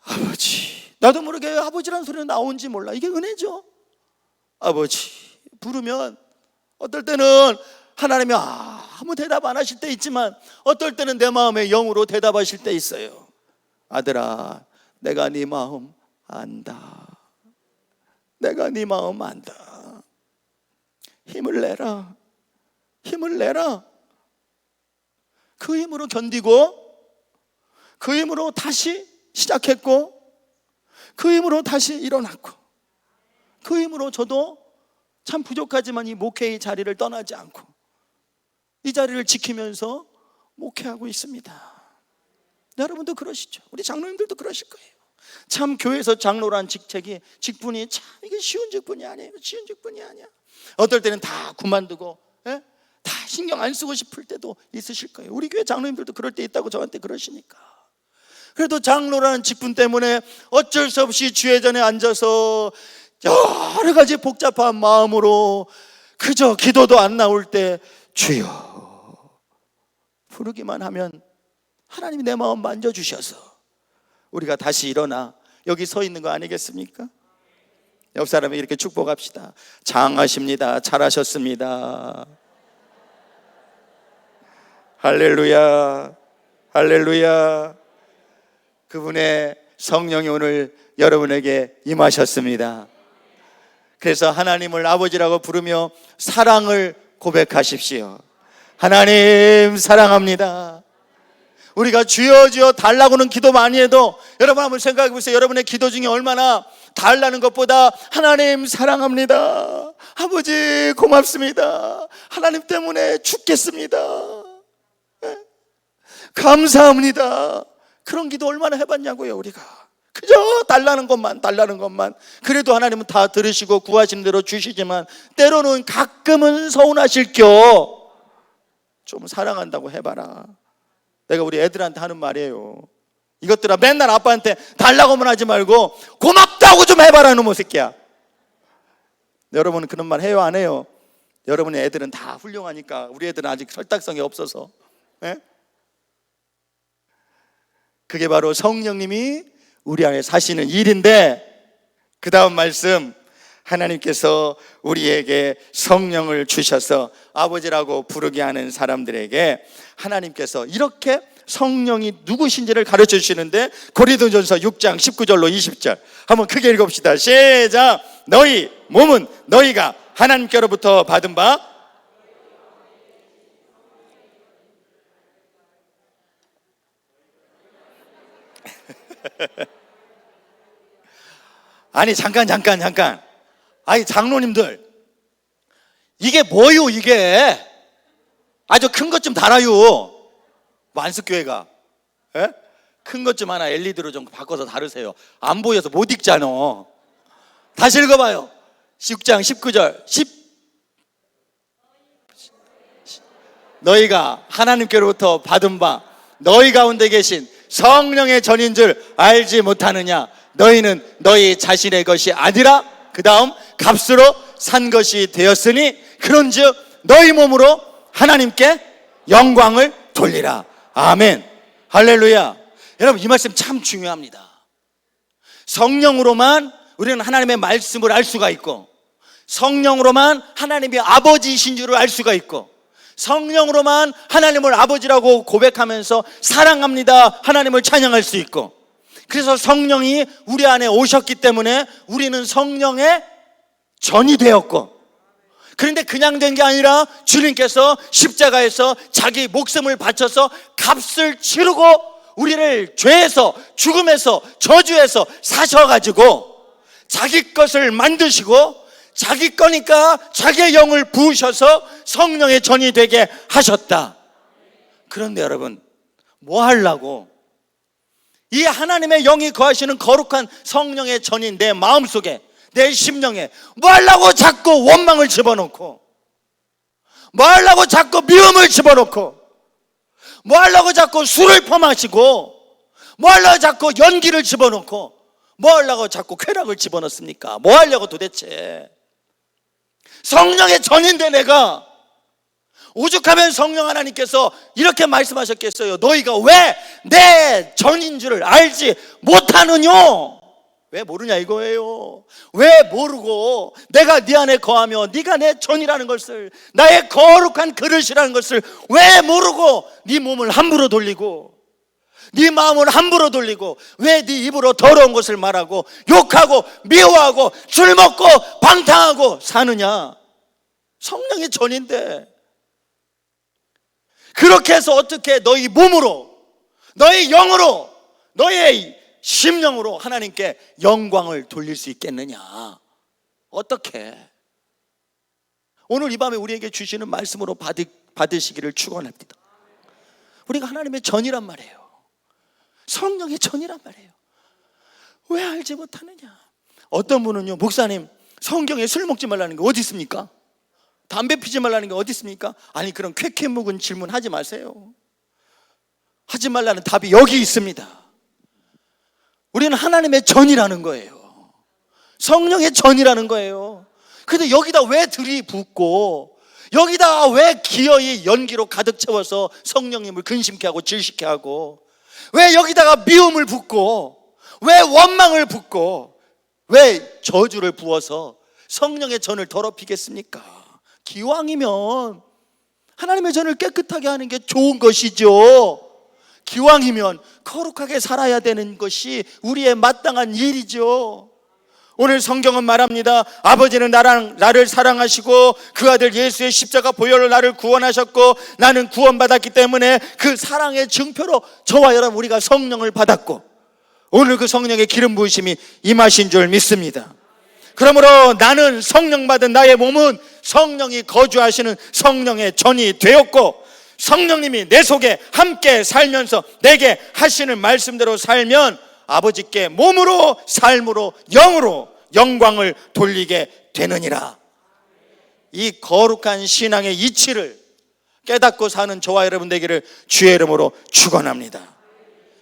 아버지, 나도 모르게 아버지라는 소리가 나온지 몰라. 이게 은혜죠. 아버지 부르면 어떨 때는 하나님이 아무 대답 안 하실 때 있지만, 어떨 때는 내 마음의 영으로 대답하실 때 있어요. 아들아, 내가 네 마음 안다. 내가 네 마음 안다. 힘을 내라. 그 힘으로 견디고, 그 힘으로 다시 시작했고, 그 힘으로 다시 일어났고, 그 힘으로 저도 참 부족하지만 이 목회의 자리를 떠나지 않고 이 자리를 지키면서 목회하고 있습니다. 여러분도 그러시죠? 우리 장로님들도 그러실 거예요. 참 교회에서 장로란 직분이 참 이게 쉬운 직분이 아니에요. 어떨 때는 다 그만두고 다 신경 안 쓰고 싶을 때도 있으실 거예요. 우리 교회 장로님들도 그럴 때 있다고 저한테 그러시니까. 그래도 장로라는 직분 때문에 어쩔 수 없이 주회전에 앉아서 여러 가지 복잡한 마음으로 그저 기도도 안 나올 때 주여 부르기만 하면 하나님이 내 마음 만져주셔서 우리가 다시 일어나 여기 서 있는 거 아니겠습니까? 옆 사람에게 이렇게 축복합시다. 장하십니다. 잘하셨습니다. 할렐루야, 할렐루야. 그분의 성령이 오늘 여러분에게 임하셨습니다. 그래서 하나님을 아버지라고 부르며 사랑을 고백하십시오. 하나님 사랑합니다. 우리가 주여 주여 달라고는 기도 많이 해도, 여러분 한번 생각해 보세요. 여러분의 기도 중에 얼마나 달라는 것보다 하나님 사랑합니다, 아버지 고맙습니다, 하나님 때문에 죽겠습니다, 감사합니다, 그런 기도 얼마나 해봤냐고요. 우리가 그저 달라는 것만 그래도 하나님은 다 들으시고 구하시는 대로 주시지만, 때로는 가끔은 서운하실 겨 좀 사랑한다고 해봐라. 내가 우리 애들한테 하는 말이에요. 이것들아, 맨날 아빠한테 달라고만 하지 말고 고맙다고 좀 해봐라, 놈의 새끼야. 여러분은 그런 말 해요, 안 해요? 여러분의 애들은 다 훌륭하니까 우리 애들은 아직 설득성이 없어서. 예? 그게 바로 성령님이 우리 안에 사시는 일인데, 그 다음 말씀, 하나님께서 우리에게 성령을 주셔서 아버지라고 부르게 하는 사람들에게 하나님께서 이렇게 성령이 누구신지를 가르쳐 주시는데, 고린도전서 6장 19절로 20절 한번 크게 읽읍시다. 시작. 너희 몸은 너희가 하나님께로부터 받은 바 아니 잠깐 아니 장로님들, 이게 뭐요? 이게 아주 큰 것 좀 달아요. 안식교회가 큰 것 좀 하나 LED로 좀 바꿔서 다루세요. 안 보여서 못 읽잖아. 다시 읽어봐요. 6장 19절 너희가 하나님께로부터 받은 바 너희 가운데 계신 성령의 전인 줄 알지 못하느냐? 너희는 너희 자신의 것이 아니라 그 다음 값으로 산 것이 되었으니 그런즉 너희 몸으로 하나님께 영광을 돌리라. 아멘. 할렐루야. 여러분, 이 말씀 참 중요합니다. 성령으로만 우리는 하나님의 말씀을 알 수가 있고, 성령으로만 하나님이 아버지이신 줄을 알 수가 있고, 성령으로만 하나님을 아버지라고 고백하면서 사랑합니다 하나님을 찬양할 수 있고, 그래서 성령이 우리 안에 오셨기 때문에 우리는 성령의 전이 되었고, 그런데 그냥 된 게 아니라 주님께서 십자가에서 자기 목숨을 바쳐서 값을 치르고 우리를 죄에서, 죽음에서, 저주에서 사셔가지고 자기 것을 만드시고 자기 거니까 자기의 영을 부으셔서 성령의 전이 되게 하셨다. 그런데 여러분, 뭐 하려고? 이 하나님의 영이 거하시는 거룩한 성령의 전인 내 마음속에, 내 심령에 뭐 하려고 자꾸 원망을 집어넣고, 뭐 하려고 자꾸 미움을 집어넣고, 뭐 하려고 자꾸 술을 퍼마시고, 뭐 하려고 자꾸 연기를 집어넣고, 뭐 하려고 자꾸 쾌락을 집어넣습니까? 뭐 하려고 도대체? 성령의 전인데 내가 오죽하면 성령 하나님께서 이렇게 말씀하셨겠어요? 너희가 왜 내 전인 줄을 알지 못하느냐? 왜 모르냐 이거예요. 왜 모르고 내가 네 안에 거하며 네가 내 전이라는 것을, 나의 거룩한 그릇이라는 것을 왜 모르고 네 몸을 함부로 돌리고 네 마음을 함부로 돌리고 왜 네 입으로 더러운 것을 말하고 욕하고 미워하고 술 먹고 방탕하고 사느냐? 성령의 전인데. 그렇게 해서 어떻게 너희 몸으로, 너희 영으로, 너의 심령으로 하나님께 영광을 돌릴 수 있겠느냐? 어떻게? 오늘 이 밤에 우리에게 주시는 말씀으로 받으시기를 축원합니다. 우리가 하나님의 전이란 말이에요. 성령의 전이란 말이에요. 왜 알지 못하느냐? 어떤 분은요, 목사님 성경에 술 먹지 말라는 게 어디 있습니까? 담배 피지 말라는 게 어디 있습니까? 아니, 그런 쾌쾌 묵은 질문 하지 마세요. 하지 말라는 답이 여기 있습니다. 우리는 하나님의 전이라는 거예요. 성령의 전이라는 거예요. 근데 여기다 왜 들이붓고, 여기다 왜 기어이 연기로 가득 채워서 성령님을 근심케 하고 질식케 하고, 왜 여기다가 미움을 붓고, 왜 원망을 붓고, 왜 저주를 부어서 성령의 전을 더럽히겠습니까? 기왕이면 하나님의 전을 깨끗하게 하는 게 좋은 것이죠. 기왕이면 거룩하게 살아야 되는 것이 우리의 마땅한 일이죠. 오늘 성경은 말합니다. 아버지는 나를 사랑하시고 그 아들 예수의 십자가 보혈로 나를 구원하셨고, 나는 구원받았기 때문에 그 사랑의 증표로 저와 여러분 우리가 성령을 받았고, 오늘 그 성령의 기름 부으심이 임하신 줄 믿습니다. 그러므로 나는 성령 받은 나의 몸은 성령이 거주하시는 성령의 전이 되었고, 성령님이 내 속에 함께 살면서 내게 하시는 말씀대로 살면 아버지께 몸으로, 삶으로, 영으로 영광을 돌리게 되느니라. 이 거룩한 신앙의 이치를 깨닫고 사는 저와 여러분 되기를 주의 이름으로 축원합니다.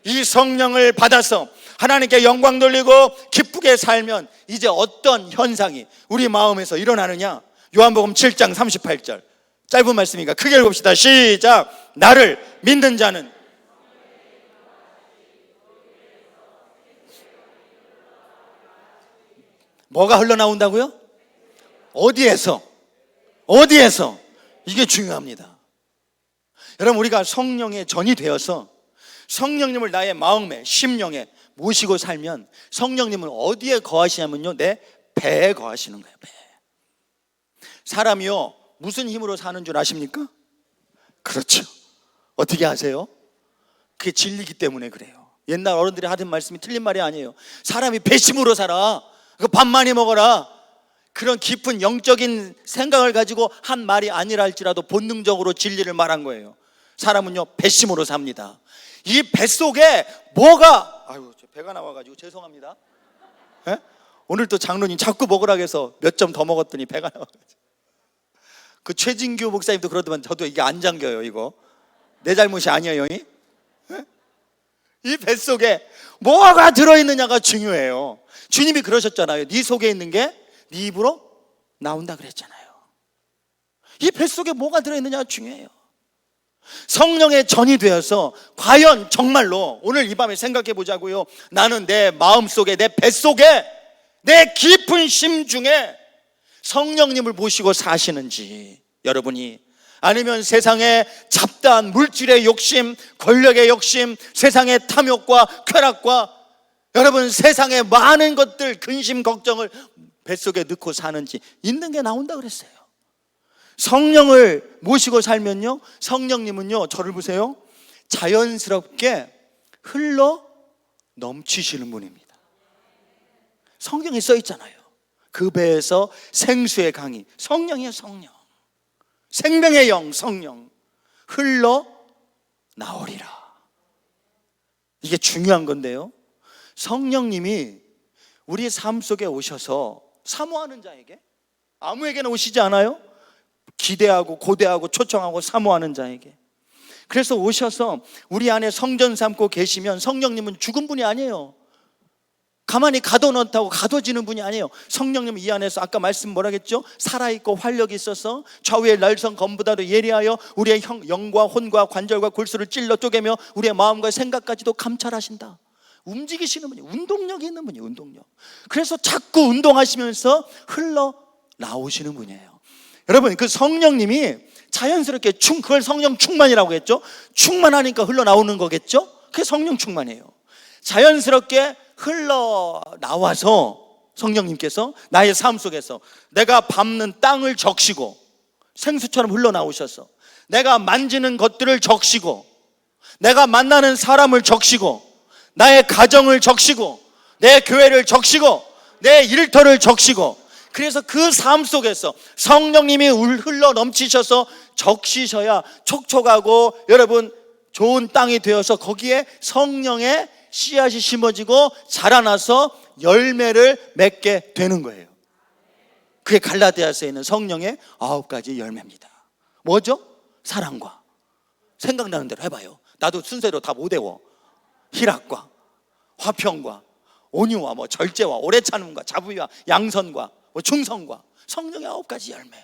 이 성령을 받아서 하나님께 영광 돌리고 기쁘게 살면 이제 어떤 현상이 우리 마음에서 일어나느냐? 요한복음 7장 38절. 짧은 말씀이니까 크게 읽읍시다. 시작. 나를 믿는 자는 뭐가 흘러나온다고요? 어디에서? 이게 중요합니다. 여러분, 우리가 성령의 전이 되어서 성령님을 나의 마음에, 심령에 모시고 살면 성령님은 어디에 거하시냐면요, 내 배에 거하시는 거예요. 배. 사람이요, 무슨 힘으로 사는 줄 아십니까? 그렇죠. 어떻게 아세요? 그게 진리기 때문에 그래요. 옛날 어른들이 하던 말씀이 틀린 말이 아니에요. 사람이 배심으로 살아. 밥 많이 먹어라. 그런 깊은 영적인 생각을 가지고 한 말이 아니라 할지라도 본능적으로 진리를 말한 거예요. 사람은요, 배심으로 삽니다. 이 뱃속에 뭐가, 아유, 배가 나와가지고 죄송합니다. 에? 오늘 또 장로님 자꾸 먹으라 해서 몇 점 더 먹었더니 배가 나와가지고. 그 최진규 목사님도 그러더만 저도 이게 안 잠겨요. 이거 내 잘못이 아니에요. 이 뱃속에 뭐가 들어있느냐가 중요해요. 주님이 그러셨잖아요. 네 속에 있는 게 네 입으로 나온다 그랬잖아요. 이 뱃속에 뭐가 들어있느냐가 중요해요. 성령의 전이 되어서 과연 정말로 오늘 이 밤에 생각해 보자고요. 나는 내 마음속에, 내 뱃속에, 내 깊은 심중에 성령님을 모시고 사시는지, 여러분이, 아니면 세상의 잡다한 물질의 욕심, 권력의 욕심, 세상의 탐욕과 쾌락과 여러분 세상의 많은 것들, 근심, 걱정을 뱃속에 넣고 사는지, 있는 게 나온다 그랬어요. 성령을 모시고 살면요, 성령님은요, 저를 보세요, 자연스럽게 흘러 넘치시는 분입니다. 성경에 써 있잖아요. 그 배에서 생수의 강이, 성령이에요. 성령, 생명의 영, 성령 흘러 나오리라. 이게 중요한 건데요, 성령님이 우리 삶 속에 오셔서 사모하는 자에게, 아무에게나 오시지 않아요. 기대하고 고대하고 초청하고 사모하는 자에게. 그래서 오셔서 우리 안에 성전 삼고 계시면 성령님은 죽은 분이 아니에요. 가만히 가둬놓다고 가둬지는 분이 아니에요. 성령님은 이 안에서, 아까 말씀 뭐라겠죠? 살아있고 활력이 있어서 좌우의 날선 검보다도 예리하여 우리의 영과 혼과 관절과 골수를 찔러 쪼개며 우리의 마음과 생각까지도 감찰하신다. 움직이시는 분이, 운동력이 있는 분이, 운동력. 그래서 자꾸 운동하시면서 흘러 나오시는 분이에요. 여러분, 그 성령님이 자연스럽게 그걸 성령 충만이라고 했죠. 충만하니까 흘러 나오는 거겠죠. 그게 성령 충만이에요. 자연스럽게 흘러 나와서 성령님께서 나의 삶 속에서 내가 밟는 땅을 적시고 생수처럼 흘러 나오셔서 내가 만지는 것들을 적시고 내가 만나는 사람을 적시고 나의 가정을 적시고 내 교회를 적시고 내 일터를 적시고, 그래서 그 삶 속에서 성령님이 흘러 넘치셔서 적시셔야 촉촉하고 여러분 좋은 땅이 되어서 거기에 성령의 씨앗이 심어지고 자라나서 열매를 맺게 되는 거예요. 그게 갈라디아서에 있는 성령의 9가지 열매입니다. 뭐죠? 사랑과, 생각나는 대로 해봐요. 나도 순서대로 다 못 외워. 희락과 화평과 온유와 절제와 오래 참음과 자부와 양선과 충성과, 성령의 9가지 열매.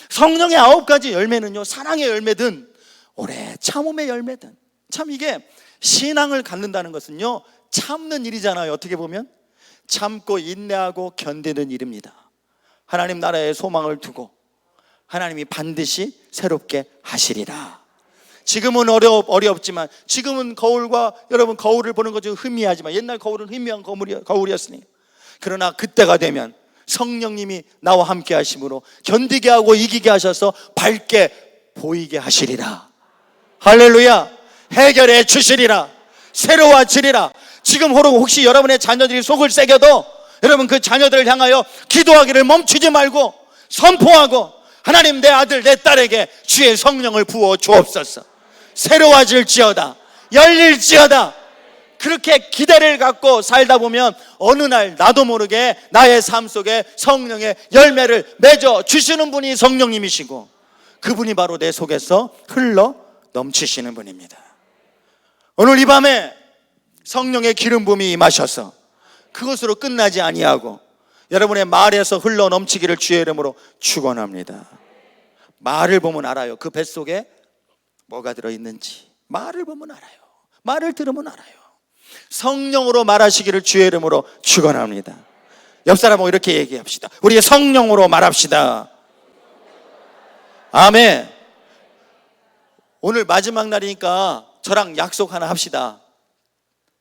성령의 9가지 열매는요, 사랑의 열매든 오래 참음의 열매든, 참 이게 신앙을 갖는다는 것은요, 참는 일이잖아요. 어떻게 보면 참고 인내하고 견디는 일입니다. 하나님 나라에 소망을 두고 하나님이 반드시 새롭게 하시리라. 지금은 어렵지만, 지금은 거울과 여러분 거울을 보는 것 좀 희미하지만, 옛날 거울은 희미한 거울이었으니, 그러나 그때가 되면 성령님이 나와 함께 하심으로 견디게 하고 이기게 하셔서 밝게 보이게 하시리라. 할렐루야. 해결해 주시리라. 새로워지리라. 지금 혹시 여러분의 자녀들이 속을 새겨도 여러분 그 자녀들을 향하여 기도하기를 멈추지 말고 선포하고, 하나님 내 아들 내 딸에게 주의 성령을 부어 주옵소서. 새로워질지어다, 열릴지어다. 그렇게 기대를 갖고 살다 보면 어느 날 나도 모르게 나의 삶 속에 성령의 열매를 맺어 주시는 분이 성령님이시고, 그분이 바로 내 속에서 흘러 넘치시는 분입니다. 오늘 이 밤에 성령의 기름 부음이 임하셔서 그것으로 끝나지 아니하고 여러분의 말에서 흘러 넘치기를 주의 이름으로 축원합니다. 말을 보면 알아요. 그 뱃속에 뭐가 들어있는지 말을 보면 알아요. 말을 들으면 알아요. 성령으로 말하시기를 주의 이름으로 축원합니다. 옆 사람하고 이렇게 얘기합시다. 우리 성령으로 말합시다. 아멘. 오늘 마지막 날이니까 저랑 약속 하나 합시다.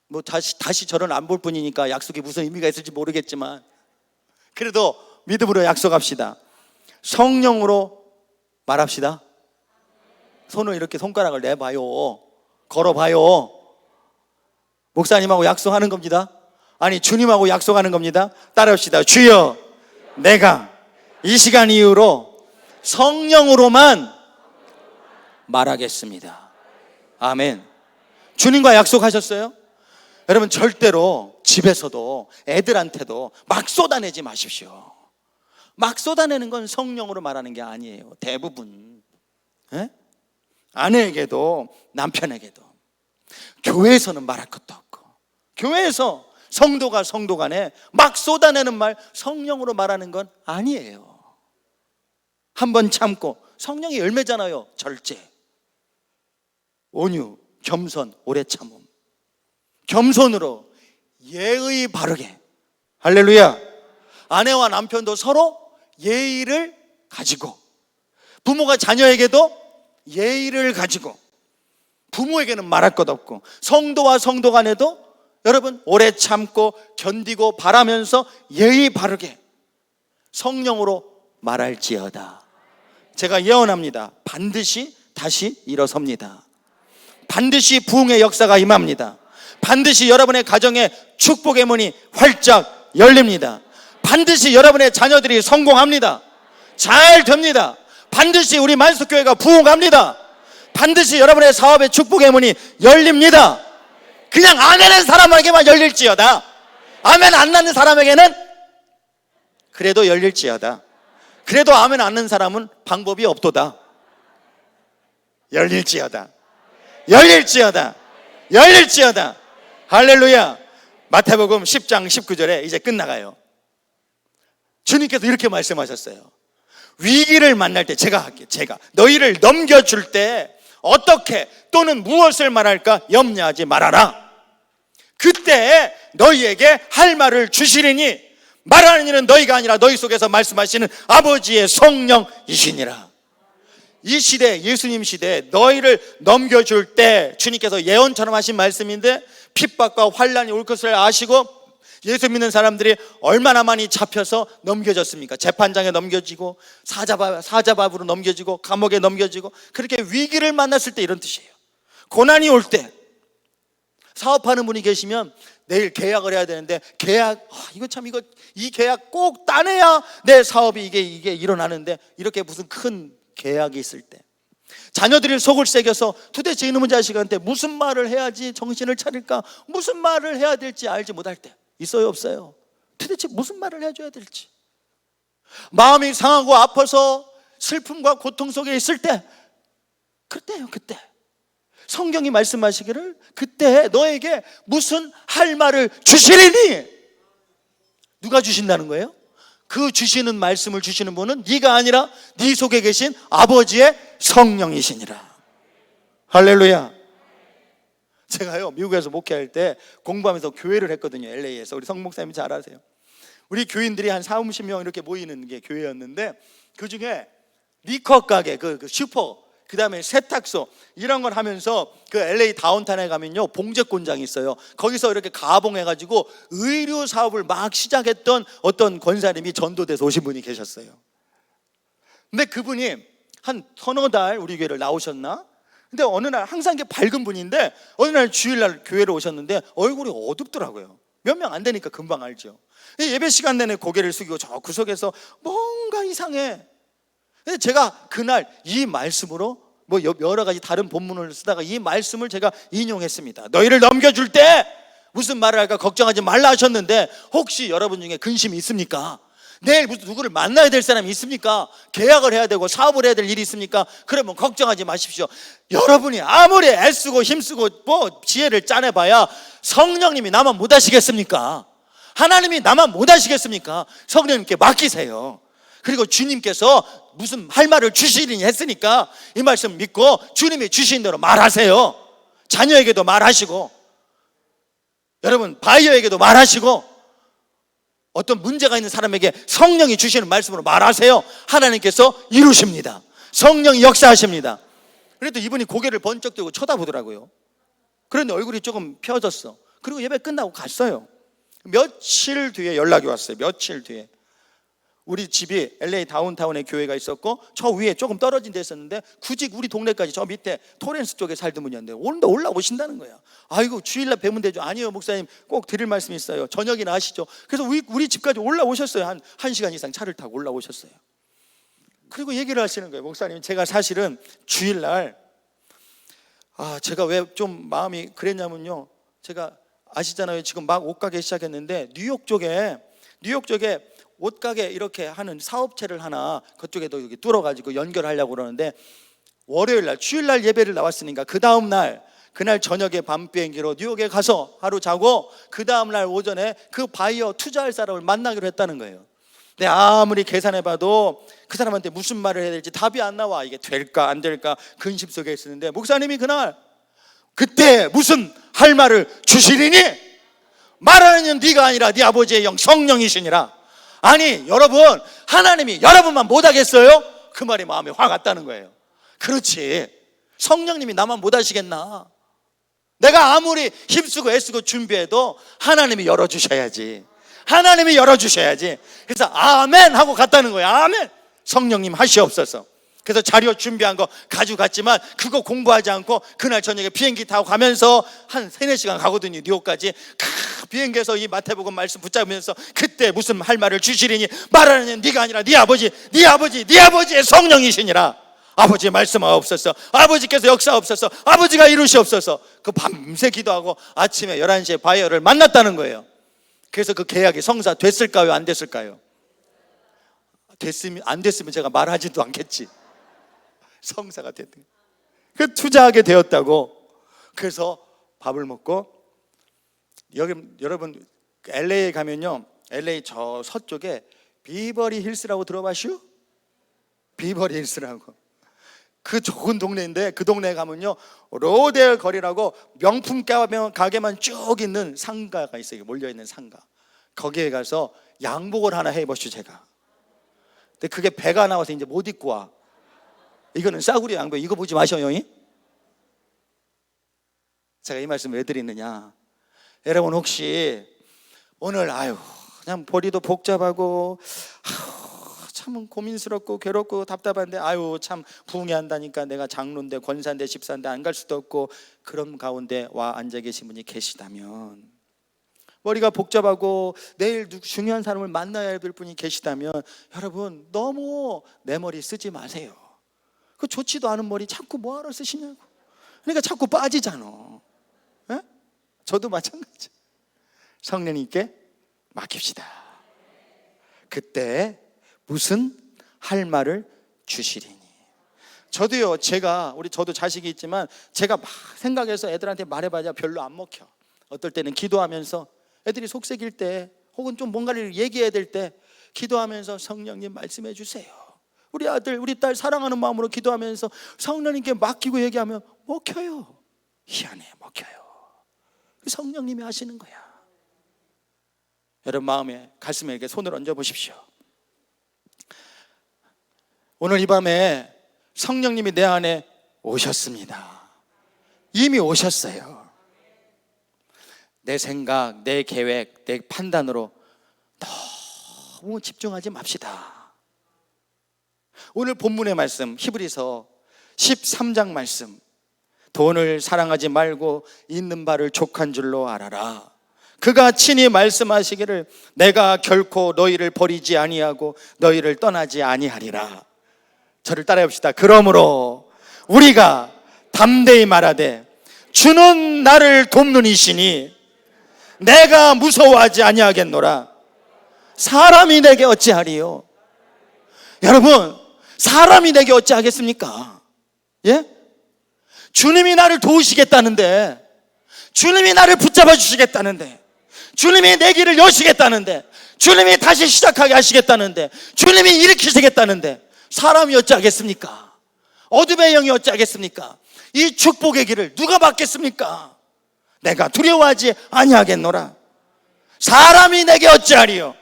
뭐 다시 저를 안 볼 뿐이니까 약속이 무슨 의미가 있을지 모르겠지만 그래도 믿음으로 약속합시다. 성령으로 말합시다. 손을 이렇게 손가락을 내봐요. 걸어봐요. 목사님하고 약속하는 겁니다. 아니 주님하고 약속하는 겁니다. 따라합시다. 주여, 내가 이 시간 이후로 성령으로만 말하겠습니다. 아멘. 주님과 약속하셨어요? 여러분 절대로 집에서도 애들한테도 막 쏟아내지 마십시오. 막 쏟아내는 건 성령으로 말하는 게 아니에요. 대부분 아내에게도 남편에게도. 교회에서는 말할 것도 없고, 교회에서 성도가 성도 간에 막 쏟아내는 말 성령으로 말하는 건 아니에요. 한번 참고, 성령의 열매잖아요. 절제, 온유, 겸손, 오래 참음. 겸손으로 예의 바르게. 할렐루야. 아내와 남편도 서로 예의를 가지고, 부모가 자녀에게도 예의를 가지고, 부모에게는 말할 것 없고, 성도와 성도 간에도 여러분 오래 참고 견디고 바라면서 예의 바르게 성령으로 말할지어다. 제가 예언합니다. 반드시 다시 일어섭니다. 반드시 부흥의 역사가 임합니다. 반드시 여러분의 가정에 축복의 문이 활짝 열립니다. 반드시 여러분의 자녀들이 성공합니다. 잘 됩니다. 반드시 우리 만석교회가 부흥합니다. 반드시 여러분의 사업의 축복의 문이 열립니다. 그냥 아멘한 사람에게만 열릴지어다. 아멘 안 낳는 사람에게는 그래도 열릴지어다. 그래도 아멘 안 낳는 사람은 방법이 없도다. 열릴지어다. 열릴지어다. 열릴지어다. 할렐루야. 마태복음 10장 19절에 이제 끝나가요. 주님께서 이렇게 말씀하셨어요. 위기를 만날 때 제가 너희를 넘겨줄 때 어떻게 또는 무엇을 말할까 염려하지 말아라. 그때 너희에게 할 말을 주시리니 말하는 이는 너희가 아니라 너희 속에서 말씀하시는 아버지의 성령이시니라. 이 시대, 예수님 시대에 너희를 넘겨줄 때 주님께서 예언처럼 하신 말씀인데, 핍박과 환란이 올 것을 아시고 예수 믿는 사람들이 얼마나 많이 잡혀서 넘겨졌습니까? 재판장에 넘겨지고 사자밥으로 넘겨지고 감옥에 넘겨지고, 그렇게 위기를 만났을 때 이런 뜻이에요. 고난이 올 때, 사업하는 분이 계시면 내일 계약을 해야 되는데 이 계약 꼭 따내야 내 사업이 이게 일어나는데, 이렇게 무슨 큰 계약이 있을 때, 자녀들이 속을 새겨서 도대체 이놈의 자식한테 무슨 말을 해야지 정신을 차릴까, 무슨 말을 해야 될지 알지 못할 때 있어요, 없어요? 도대체 무슨 말을 해줘야 될지, 마음이 상하고 아파서 슬픔과 고통 속에 있을 때, 그때요. 그때 성경이 말씀하시기를 그때 너에게 무슨 할 말을 주시리니. 누가 주신다는 거예요? 그 주시는 말씀을 주시는 분은 네가 아니라 네 속에 계신 아버지의 성령이시니라. 할렐루야. 제가요 미국에서 목회할 때 공부하면서 교회를 했거든요. LA에서. 우리 성 목사님이 잘 아세요. 우리 교인들이 한 40-50명 이렇게 모이는 게 교회였는데, 그 중에 리커 가게, 그 슈퍼, 그 다음에 세탁소 이런 걸 하면서 그 LA 다운타운에 가면요 봉제공장이 있어요. 거기서 이렇게 가봉해가지고 의류 사업을 막 시작했던 어떤 권사님이 전도돼서 오신 분이 계셨어요. 근데 그분이 한 서너 달 우리 교회를 나오셨나? 근데 어느 날 항상 이게 밝은 분인데 어느 날 주일날 교회로 오셨는데 얼굴이 어둡더라고요. 몇 명 안 되니까 금방 알죠. 예배 시간 내내 고개를 숙이고 저 구석에서 뭔가 이상해. 근데 제가 그날 이 말씀으로 뭐 여러 가지 다른 본문을 쓰다가 이 말씀을 제가 인용했습니다. 너희를 넘겨줄 때 무슨 말을 할까 걱정하지 말라 하셨는데, 혹시 여러분 중에 근심이 있습니까? 내일 무슨 누구를 만나야 될 사람이 있습니까? 계약을 해야 되고 사업을 해야 될 일이 있습니까? 그러면 걱정하지 마십시오. 여러분이 아무리 애쓰고 힘쓰고 뭐 지혜를 짜내봐야 성령님이 나만 못 하시겠습니까? 하나님이 나만 못 하시겠습니까? 성령님께 맡기세요. 그리고 주님께서 무슨 할 말을 주시리니 했으니까 이 말씀 믿고 주님이 주신 대로 말하세요. 자녀에게도 말하시고, 여러분 바이어에게도 말하시고, 어떤 문제가 있는 사람에게 성령이 주시는 말씀으로 말하세요. 하나님께서 이루십니다. 성령이 역사하십니다. 그래도 이분이 고개를 번쩍 들고 쳐다보더라고요. 그런데 얼굴이 조금 펴졌어. 그리고 예배 끝나고 갔어요. 며칠 뒤에 연락이 왔어요. 며칠 뒤에. 우리 집이 LA 다운타운에 교회가 있었고 저 위에 조금 떨어진 데 있었는데 굳이 우리 동네까지 저 밑에 토렌스 쪽에 살던 분이었는데 오는데 올라오신다는 거야. 아이고 주일날 뵈면 되죠. 아니요 목사님, 꼭 드릴 말씀이 있어요. 저녁이나 하시죠. 그래서 우리 집까지 올라오셨어요. 한 1시간 이상 차를 타고 올라오셨어요. 그리고 얘기를 하시는 거예요. 목사님, 제가 사실은 주일날 제가 왜 좀 마음이 그랬냐면요, 제가 아시잖아요. 지금 막 옷가게 시작했는데 뉴욕 쪽에 옷가게 이렇게 하는 사업체를 하나 그쪽에도 여기 뚫어가지고 연결하려고 그러는데, 월요일날 주일날 예배를 나왔으니까 그 다음날 그날 저녁에 밤 비행기로 뉴욕에 가서 하루 자고 그 다음날 오전에 그 바이어 투자할 사람을 만나기로 했다는 거예요. 근데 아무리 계산해봐도 그 사람한테 무슨 말을 해야 될지 답이 안 나와. 이게 될까 안 될까 근심 속에 있었는데, 목사님이 그때 무슨 할 말을 주시리니 말하는 네가 아니라 네 아버지의 영 성령이시니라. 아니 여러분, 하나님이 여러분만 못하겠어요? 그 말이 마음에 확 왔다는 거예요. 그렇지, 성령님이 나만 못하시겠나? 내가 아무리 힘쓰고 애쓰고 준비해도 하나님이 열어주셔야지. 하나님이 열어주셔야지. 그래서 아멘 하고 갔다는 거예요. 아멘. 성령님 하시옵소서. 그래서 자료 준비한 거 가져갔지만 그거 공부하지 않고 그날 저녁에 비행기 타고 가면서 한 3-4시간 가거든요. 뉴욕까지. 비행기에서 이 마태복음 말씀 붙잡으면서 그때 무슨 할 말을 주시리니 말하는 네가 아니라 네 아버지의 성령이시니라. 아버지의 말씀하옵소서. 아버지께서 역사하옵소서. 아버지가 이루시옵소서. 그 밤새 기도하고 아침에 11시에 바이어를 만났다는 거예요. 그래서 그 계약이 성사 됐을까요? 안 됐을까요? 안 됐으면 제가 말하지도 않겠지. 성사가 됐대. 그 투자하게 되었다고. 그래서 밥을 먹고, 여러분 LA에 가면요, LA 저 서쪽에 비버리 힐스라고 들어봤슈? 비버리 힐스라고. 그 좋은 동네인데 그 동네에 가면요, 로데일 거리라고 명품 가게만 쭉 있는 상가가 있어요. 몰려있는 상가. 거기에 가서 양복을 하나 해입었슈 제가. 근데 그게 배가 나와서 이제 못 입고 와. 이거는 싸구려 양복. 이거 보지 마셔요. 제가 이 말씀 왜 드리느냐, 여러분 혹시 오늘 그냥 보리도 복잡하고 참 고민스럽고 괴롭고 답답한데 참 부흥회 한다니까 내가 장로인데 권사인데 집사인데 안 갈 수도 없고, 그런 가운데 와 앉아 계신 분이 계시다면, 머리가 복잡하고 내일 중요한 사람을 만나야 될 분이 계시다면, 여러분 너무 내 머리 쓰지 마세요. 그 좋지도 않은 머리 자꾸 뭐하러 쓰시냐고. 그러니까 자꾸 빠지잖아. 에? 저도 마찬가지. 성령님께 맡깁시다. 그때 무슨 할 말을 주시리니. 저도요, 저도 자식이 있지만 제가 막 생각해서 애들한테 말해봐야 별로 안 먹혀. 어떨 때는 기도하면서 애들이 속색일 때, 혹은 좀 뭔가를 얘기해야 될 때 기도하면서 성령님 말씀해 주세요. 우리 아들 우리 딸 사랑하는 마음으로 기도하면서 성령님께 맡기고 얘기하면 먹혀요. 희한해, 먹혀요. 성령님이 하시는 거야. 여러분 마음에, 가슴에 이렇게 손을 얹어 보십시오. 오늘 이 밤에 성령님이 내 안에 오셨습니다. 이미 오셨어요. 내 생각, 내 계획, 내 판단으로 너무 집중하지 맙시다. 오늘 본문의 말씀, 히브리서 13장 말씀, 돈을 사랑하지 말고 있는 바를 족한 줄로 알아라. 그가 친히 말씀하시기를 내가 결코 너희를 버리지 아니하고 너희를 떠나지 아니하리라. 저를 따라해 봅시다. 그러므로 우리가 담대히 말하되 주는 나를 돕는 이시니 내가 무서워하지 아니하겠노라. 사람이 내게 어찌하리요? 여러분, 사람이 내게 어찌하겠습니까? 예? 주님이 나를 도우시겠다는데, 주님이 나를 붙잡아 주시겠다는데, 주님이 내 길을 여시겠다는데, 주님이 다시 시작하게 하시겠다는데, 주님이 일으키시겠다는데 사람이 어찌하겠습니까? 어둠의 영이 어찌하겠습니까? 이 축복의 길을 누가 막겠습니까? 내가 두려워하지 아니하겠노라. 사람이 내게 어찌하리요?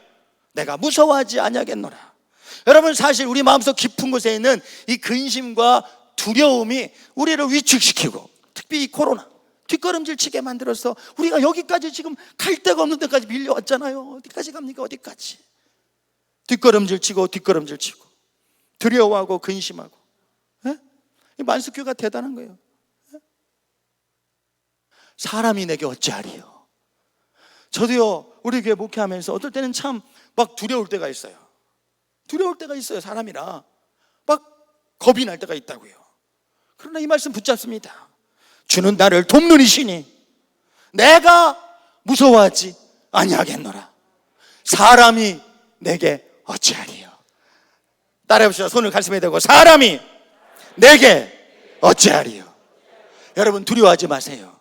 내가 무서워하지 아니하겠노라. 여러분, 사실 우리 마음속 깊은 곳에 있는 이 근심과 두려움이 우리를 위축시키고, 특히 이 코로나 뒷걸음질 치게 만들어서 우리가 여기까지 지금 갈 데가 없는 데까지 밀려왔잖아요. 어디까지 갑니까? 어디까지? 뒷걸음질 치고 두려워하고 근심하고. 이 만수교가 대단한 거예요. 사람이 내게 어찌하리요? 저도요, 우리 교회 목회하면서 어떨 때는 참 막 두려울 때가 있어요. 두려울 때가 있어요. 사람이라 막 겁이 날 때가 있다고요. 그러나 이 말씀 붙잡습니다. 주는 나를 돕는 이시니 내가 무서워하지 아니하겠노라. 사람이 내게 어찌하리요? 따라해봅시다. 손을 가슴에 대고, 사람이 내게 어찌하리요? 여러분, 두려워하지 마세요.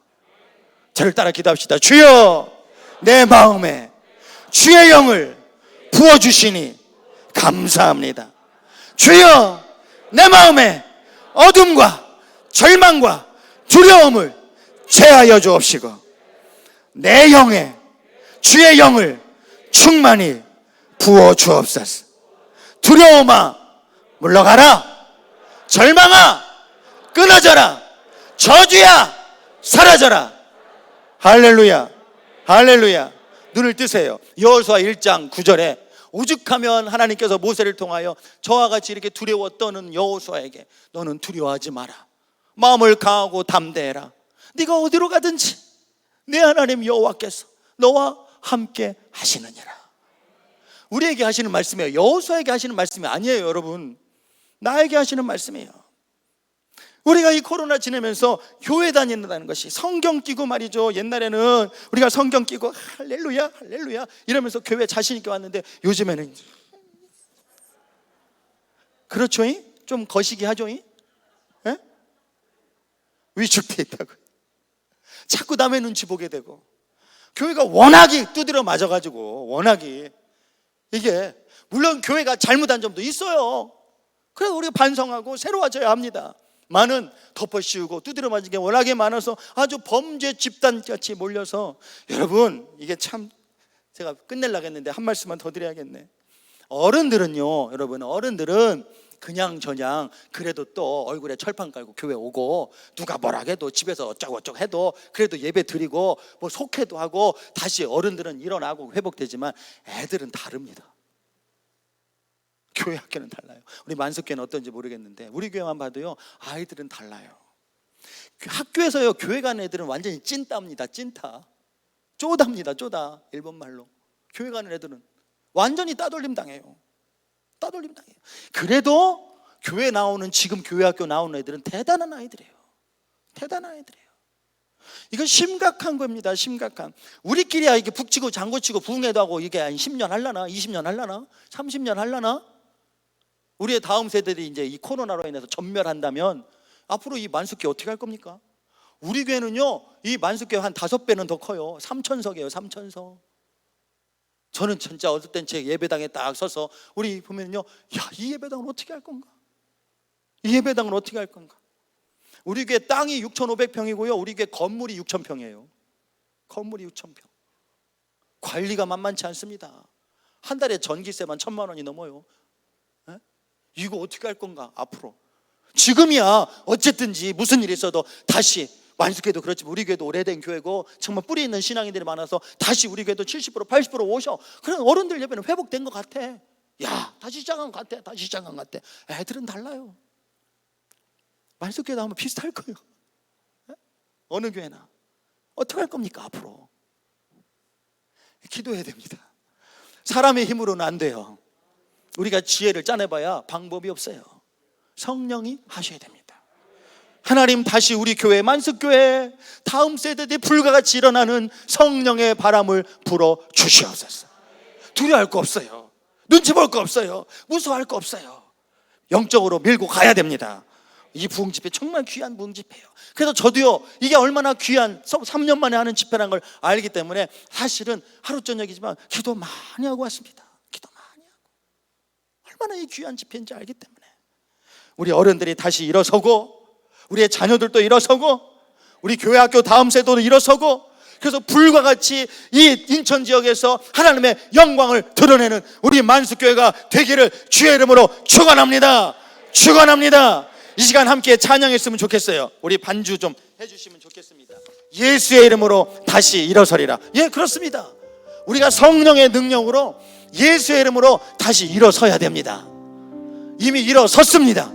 저를 따라 기도합시다. 주여, 내 마음에 주의 영을 부어주시니 감사합니다. 주여, 내 마음에 어둠과 절망과 두려움을 제하여 주옵시고, 내 영에 주의 영을 충만히 부어 주옵소서. 두려움아 물러가라. 절망아 끊어져라. 저주야 사라져라. 할렐루야, 할렐루야. 눈을 뜨세요. 여호수아 1장 9절에 오죽하면 하나님께서 모세를 통하여 저와 같이 이렇게 두려워 떠는 여호수아에게 너는 두려워하지 마라. 마음을 강하고 담대해라. 네가 어디로 가든지 내 하나님 여호와께서 너와 함께 하시느니라. 우리에게 하시는 말씀이에요. 여호수아에게 하시는 말씀이 아니에요. 여러분, 나에게 하시는 말씀이에요. 우리가 이 코로나 지내면서 교회 다닌다는 것이, 성경 끼고 말이죠. 옛날에는 우리가 성경 끼고 할렐루야 할렐루야 이러면서 교회 자신 있게 왔는데, 요즘에는 그렇죠? 좀 거시기 하죠? 위축돼 있다고. 자꾸 남의 눈치 보게 되고, 교회가 워낙이 두드려 맞아가지고, 워낙이 이게, 물론 교회가 잘못한 점도 있어요. 그래서 우리가 반성하고 새로워져야 합니다. 많은 덮어씌우고 두드려 맞은 게 워낙에 많아서 아주 범죄 집단같이 몰려서, 여러분, 이게 참, 제가 끝내려고 했는데 한 말씀만 더 드려야겠네. 어른들은요, 여러분, 어른들은 그냥 저냥 그래도 또 얼굴에 철판 깔고 교회 오고, 누가 뭐라 해도 집에서 어쩌고 해도 그래도 예배 드리고 뭐 속회도 하고, 다시 어른들은 일어나고 회복되지만 애들은 다릅니다. 교회 학교는 달라요. 우리 만석교회는 어떤지 모르겠는데 우리 교회만 봐도요, 아이들은 달라요. 학교에서요, 교회 가는 애들은 완전히 찐따입니다. 찐따, 쪼답니다. 쪼다, 일본말로. 교회 가는 애들은 완전히 따돌림 당해요. 따돌림 당해요. 그래도 교회 나오는, 지금 교회 학교 나오는 애들은 대단한 아이들이에요. 대단한 아이들이에요. 이건 심각한 겁니다. 심각한. 우리끼리야 이게 북치고 장구치고 부흥회도 하고 이게 한 10년 할라나, 20년 할라나, 30년 할라나. 우리의 다음 세대들이 이제 이 코로나로 인해서 전멸한다면 앞으로 이 만수교회 어떻게 할 겁니까? 우리 교회는요, 이 만수교회 한 5배는 더 커요. 3,000석이에요. 3,000석. 저는 진짜 어떨 땐 제 예배당에 딱 서서 우리 보면요, 야, 이 예배당은 어떻게 할 건가? 이 예배당은 어떻게 할 건가? 우리 교회 땅이 6,500평이고요 우리 교회 건물이 6,000평이에요 건물이 6,000평. 관리가 만만치 않습니다. 한 달에 전기세만 1,000만 원이 넘어요. 이거 어떻게 할 건가 앞으로? 지금이야 어쨌든지 무슨 일이 있어도 다시, 만수교회도 그렇지만 우리 교회도 오래된 교회고 정말 뿌리 있는 신앙인들이 많아서 다시 우리 교회도 70% 80% 오셔. 그런 어른들 예배는 회복된 것 같아. 야, 다시 시작한 것 같아. 다시 시작한 것 같아. 애들은 달라요. 만수교회 나오면 비슷할 거예요. 어느 교회나. 어떻게 할 겁니까 앞으로? 기도해야 됩니다. 사람의 힘으로는 안 돼요. 우리가 지혜를 짜내봐야 방법이 없어요. 성령이 하셔야 됩니다. 하나님, 다시 우리 교회, 만수교회 다음 세대들이 불같이 일어나는 성령의 바람을 불어 주시옵소서. 두려워할 거 없어요. 눈치 볼 거 없어요. 무서워할 거 없어요. 영적으로 밀고 가야 됩니다. 이 부흥 집회 정말 귀한 부흥 집회예요. 그래서 저도요, 이게 얼마나 귀한 3년 만에 하는 집회라는 걸 알기 때문에 사실은 하루 저녁이지만 기도 많이 하고 왔습니다. 기도 많이 하고. 얼마나 이 귀한 집회인지 알기 때문에 우리 어른들이 다시 일어서고, 우리의 자녀들도 일어서고, 우리 교회 학교 다음 세대도 일어서고, 그래서 불과 같이 이 인천 지역에서 하나님의 영광을 드러내는 우리 만수교회가 되기를 주의 이름으로 축원합니다. 축원합니다. 이 시간 함께 찬양했으면 좋겠어요. 우리 반주 좀 해주시면 좋겠습니다. 예수의 이름으로 다시 일어서리라. 예, 그렇습니다. 우리가 성령의 능력으로 예수의 이름으로 다시 일어서야 됩니다. 이미 일어섰습니다.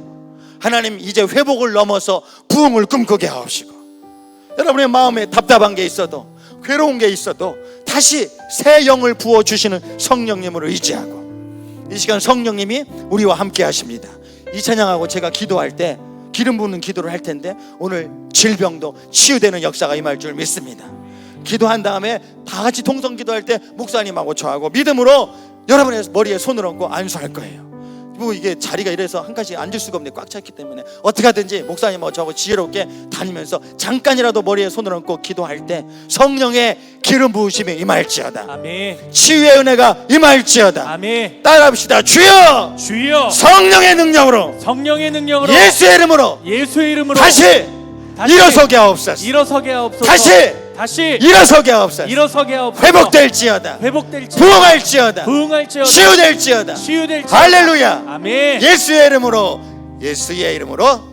하나님 이제 회복을 넘어서 부흥을 꿈꾸게 하옵시고, 여러분의 마음에 답답한 게 있어도, 괴로운 게 있어도 다시 새 영을 부어주시는 성령님을 의지하고, 이 시간 성령님이 우리와 함께 하십니다. 이 찬양하고 제가 기도할 때 기름 부는 기도를 할 텐데, 오늘 질병도 치유되는 역사가 임할 줄 믿습니다. 기도한 다음에 다 같이 통성 기도할 때 목사님하고 저하고 믿음으로 여러분의 머리에 손을 얹고 안수할 거예요. 뭐 이게 자리가 이래서 한 칸씩 앉을 수가 없네. 꽉 찼기 때문에 어떻게 하든지 목사님하고 저하고 지혜롭게 다니면서 잠깐이라도 머리에 손을 얹고 기도할 때 성령의 기름 부으심이 임할지어다. 아멘. 치유의 은혜가 임할지어다. 아멘. 따라합시다. 주여, 주여, 성령의 능력으로, 성령의 능력으로, 예수의 이름으로 예수의 이름으로 다시 일어서게 하옵소서. 일어서게 하옵소서. 다시 일어서게 하옵소서. 일어서게 하옵소서. 회복될지어다. 부흥할지어다. 치유될지어다. 치유될지어다. 할렐루야. 아멘. 예수의 이름으로, 예수의 이름으로